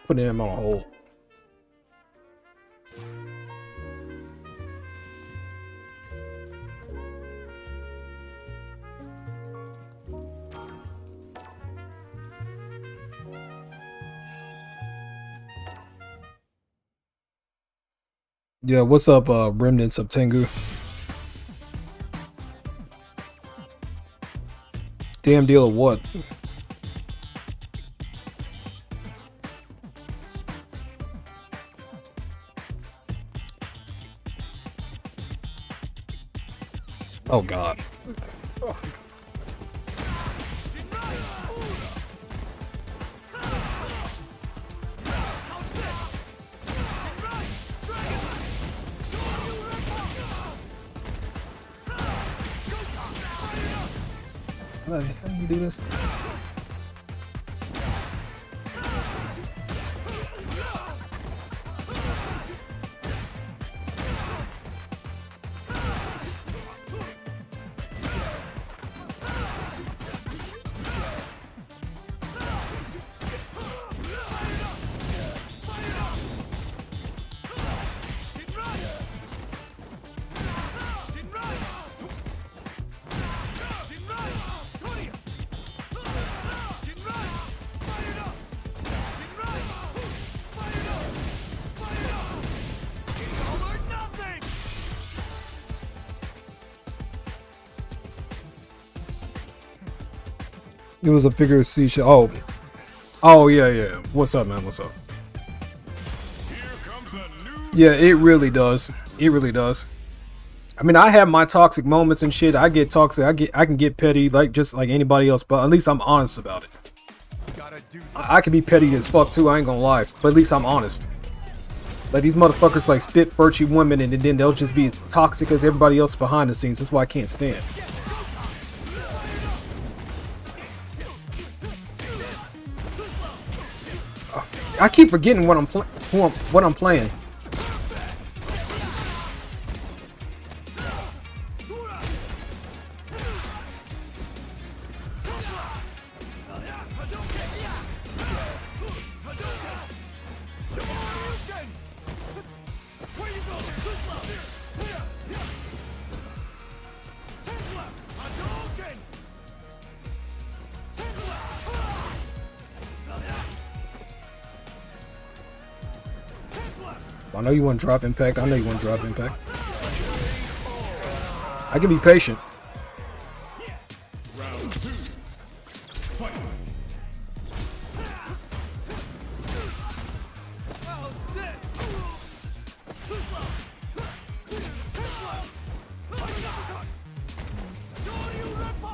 Putting him on a hold. Yeah, what's up, Remnants of Tengu? Damn deal of what? Oh God. Oh. How do you do this? It was a figure of C show. Oh yeah. What's up, man? What's up? Yeah, it really does. It really does. I mean, I have my toxic moments and shit. I get toxic. I can get petty, like just like anybody else. But at least I'm honest about it. I can be petty as fuck too. I ain't gonna lie. But at least I'm honest. Like these motherfuckers like spit virtue women, and then they'll just be as toxic as everybody else behind the scenes. That's why I can't stand. I keep forgetting what I'm playing. I know you want to drop impact. I know you want to drop impact. I can be patient. Round 2. Fight.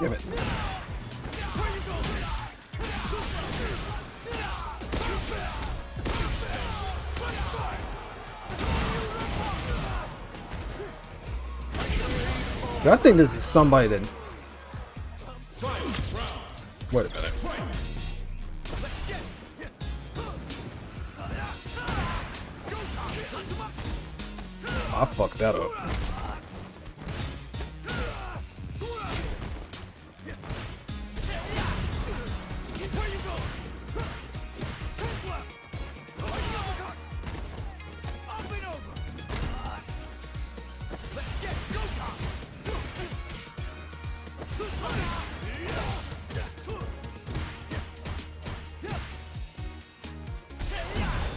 Damn it. I think this is somebody that. Wait a minute. I fucked that up.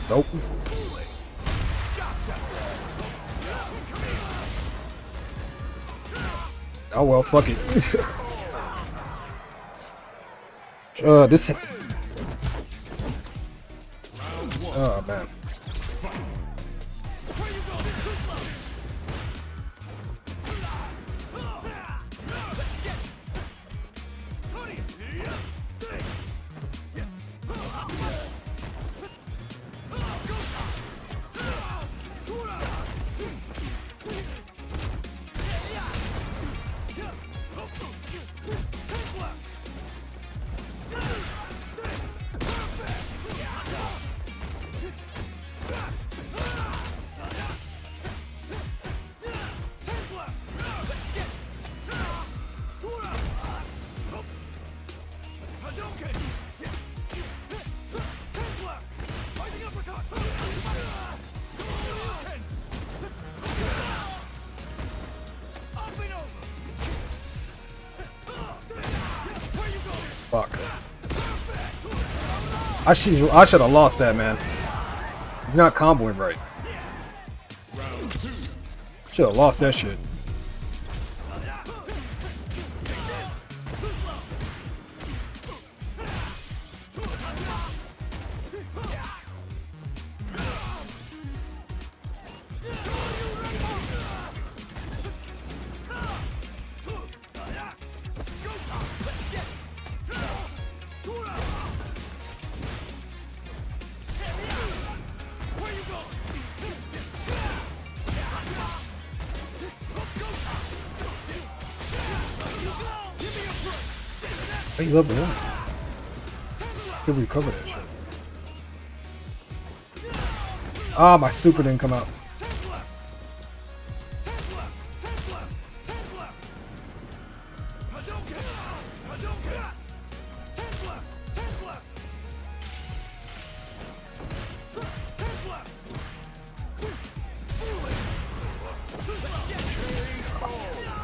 Nope. Oh well, fuck it. This. Oh man. Fuck. I should have lost that, man. He's not comboing right. Should have lost that shit. Hey, you level 1. He'll recover that shit. Ah, my super didn't come out.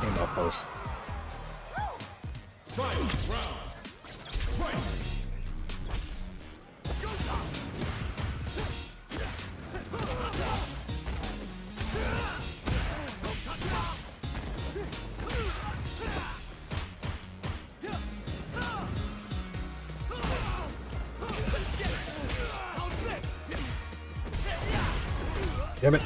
Came out close. Damn it.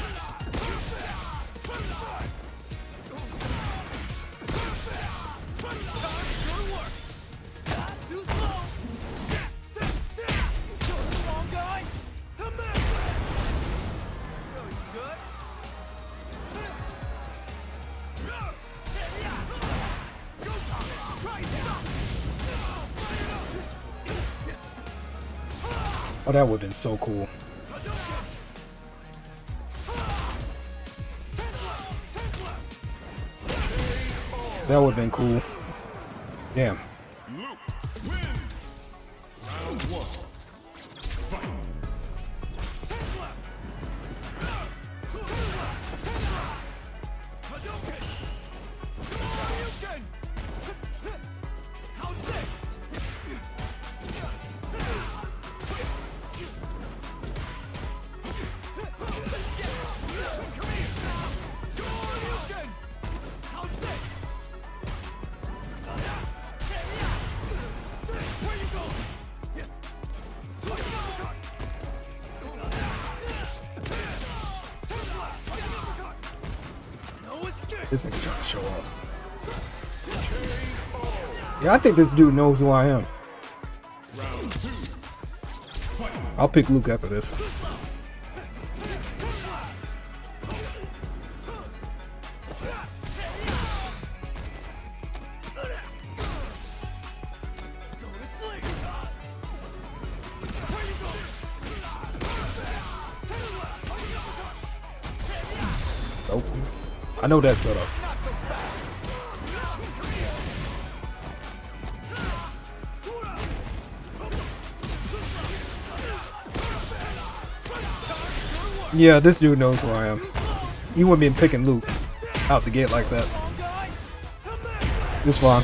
Oh, that would have been so cool. That would have been cool. Damn. This nigga trying to show off. Yeah, I think this dude knows who I am. I'll pick Luke after this. Nope. I know that setup. Yeah, this dude knows who I am. You wouldn't be picking Luke out the gate like that. It's fine.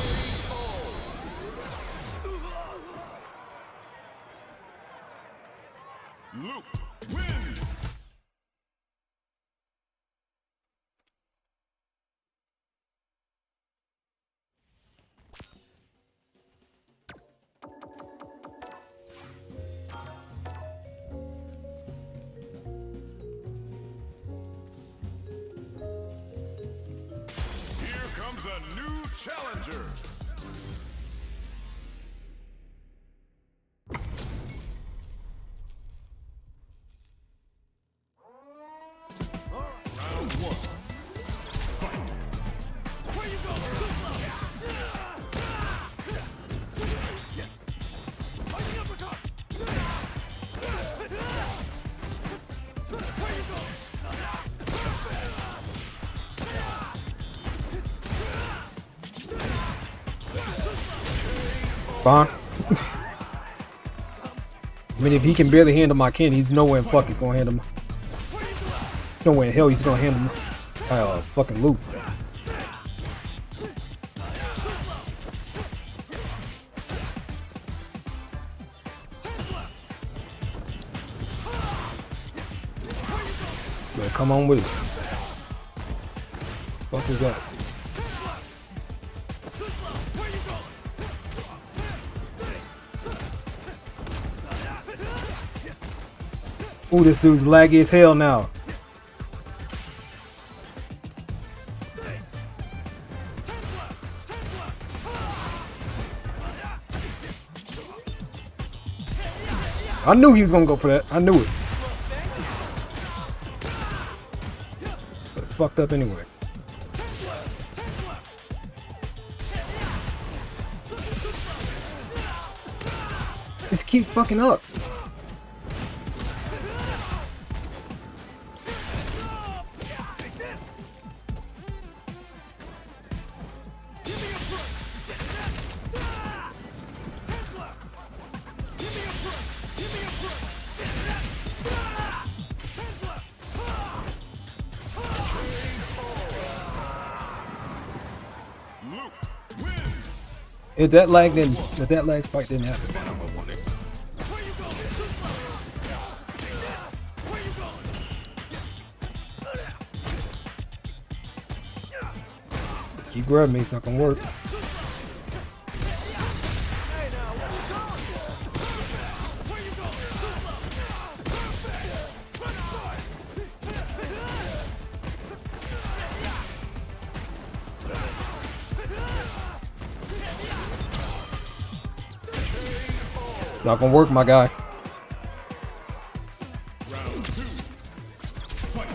Luke wins. Here comes a new challenger. Round one. Fight. Where you going? Fine. I mean, if he can barely handle my kin, he's nowhere in fuck he's gonna handle him. There's nowhere in hell he's gonna handle him. Fucking Luke. Yeah, come on with it. Fuck is that? Ooh, this dude's laggy as hell now. I knew he was gonna go for that. I knew it. But it fucked up anyway. Just keep fucking up. If that lag spike didn't happen, then I'm gonna win it. Keep grabbing me so I can work. Not gonna work, my guy. Round two. Fight.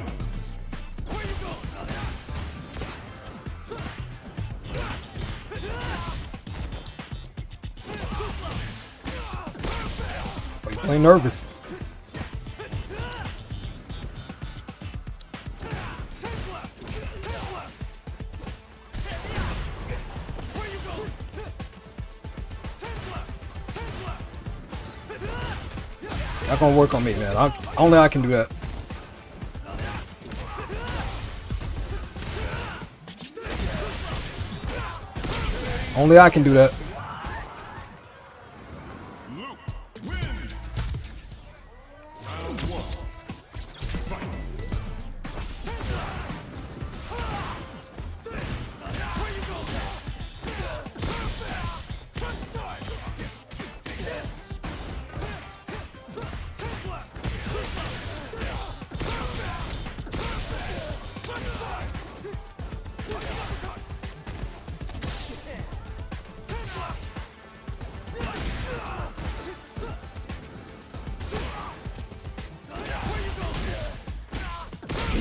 You playing nervous. Not gonna work on me, man. Only I can do that. Only I can do that. Luke wins. Round one. Fight.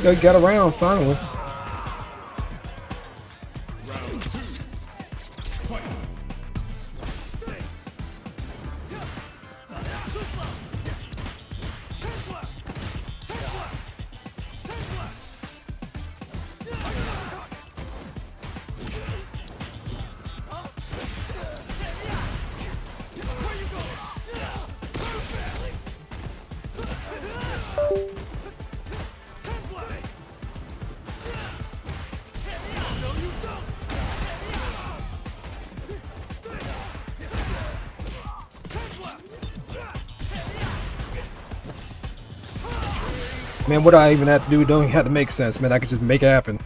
You know, you got around finally. Round 2. Fight. Man, what do I even have to do? Don't even have to make sense, man. I could just make it happen.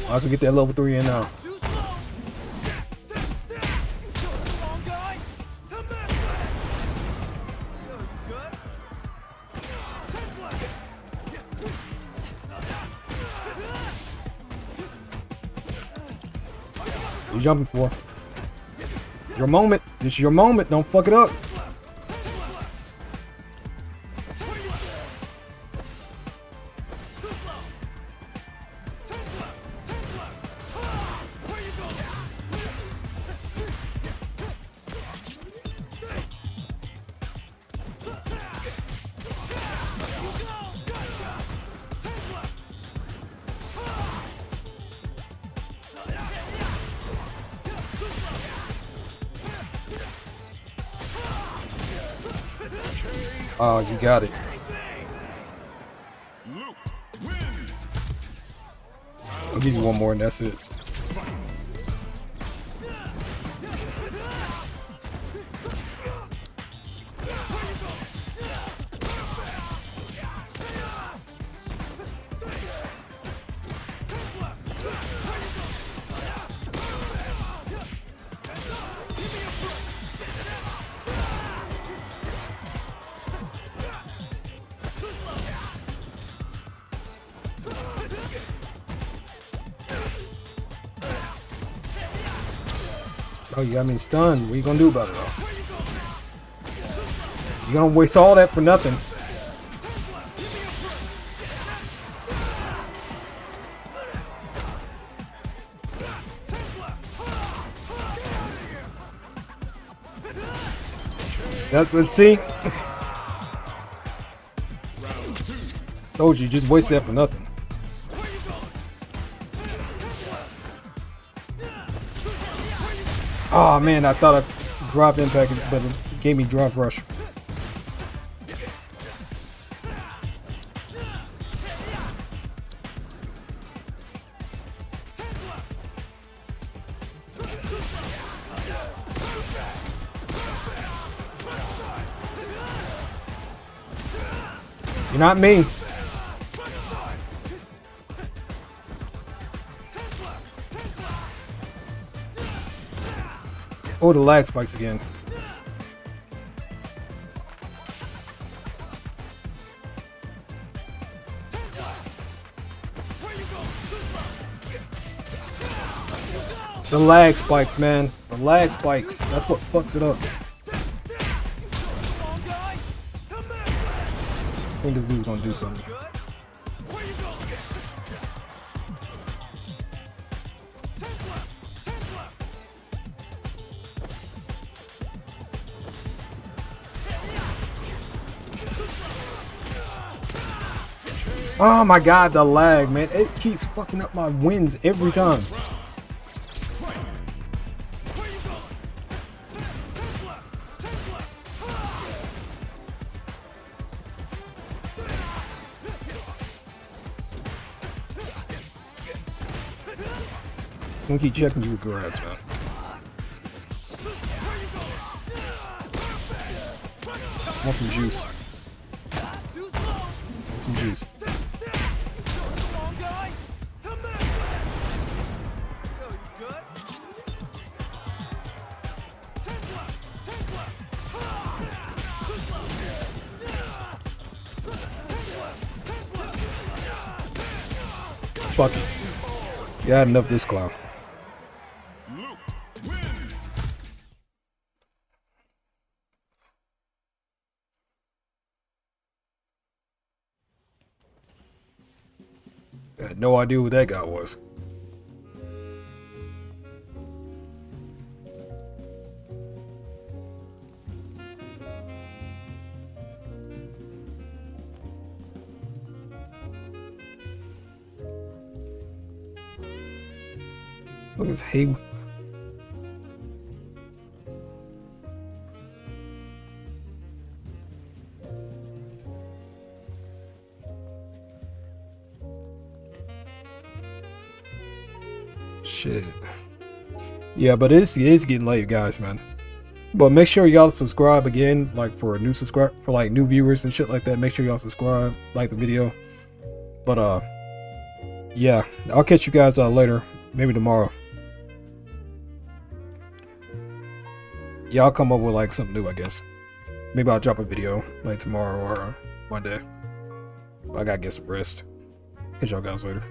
Might as well get that level 3 in now. You're jumping for your moment. This is your moment. Don't fuck it up. Oh, you got it. I'll give you one more and that's it. Oh, you got me stunned. What are you gonna do about it all? You gonna waste all that for nothing. Let's see. Told you, just waste that for nothing. Oh man, I thought I dropped impact, but it gave me drop rush. You're not me. Oh, the lag spikes again. The lag spikes, man. The lag spikes. That's what fucks it up. I think this dude's gonna do something. Oh my god, the lag, man. It keeps fucking up my wins every time. I'm gonna keep checking you with grass, man. Want some juice. Want some juice. Fuck it. Yeah, I had enough of this clown. I had no idea who that guy was. Look at hey. Shit. Yeah, but it is getting late, guys, man. But make sure y'all subscribe again, like for new new viewers and shit like that. Make sure y'all subscribe, like the video. But yeah, I'll catch you guys later, maybe tomorrow. Yeah, I'll come up with like something new, I guess. Maybe I'll drop a video like tomorrow or Monday. But I gotta get some rest. Catch y'all guys later.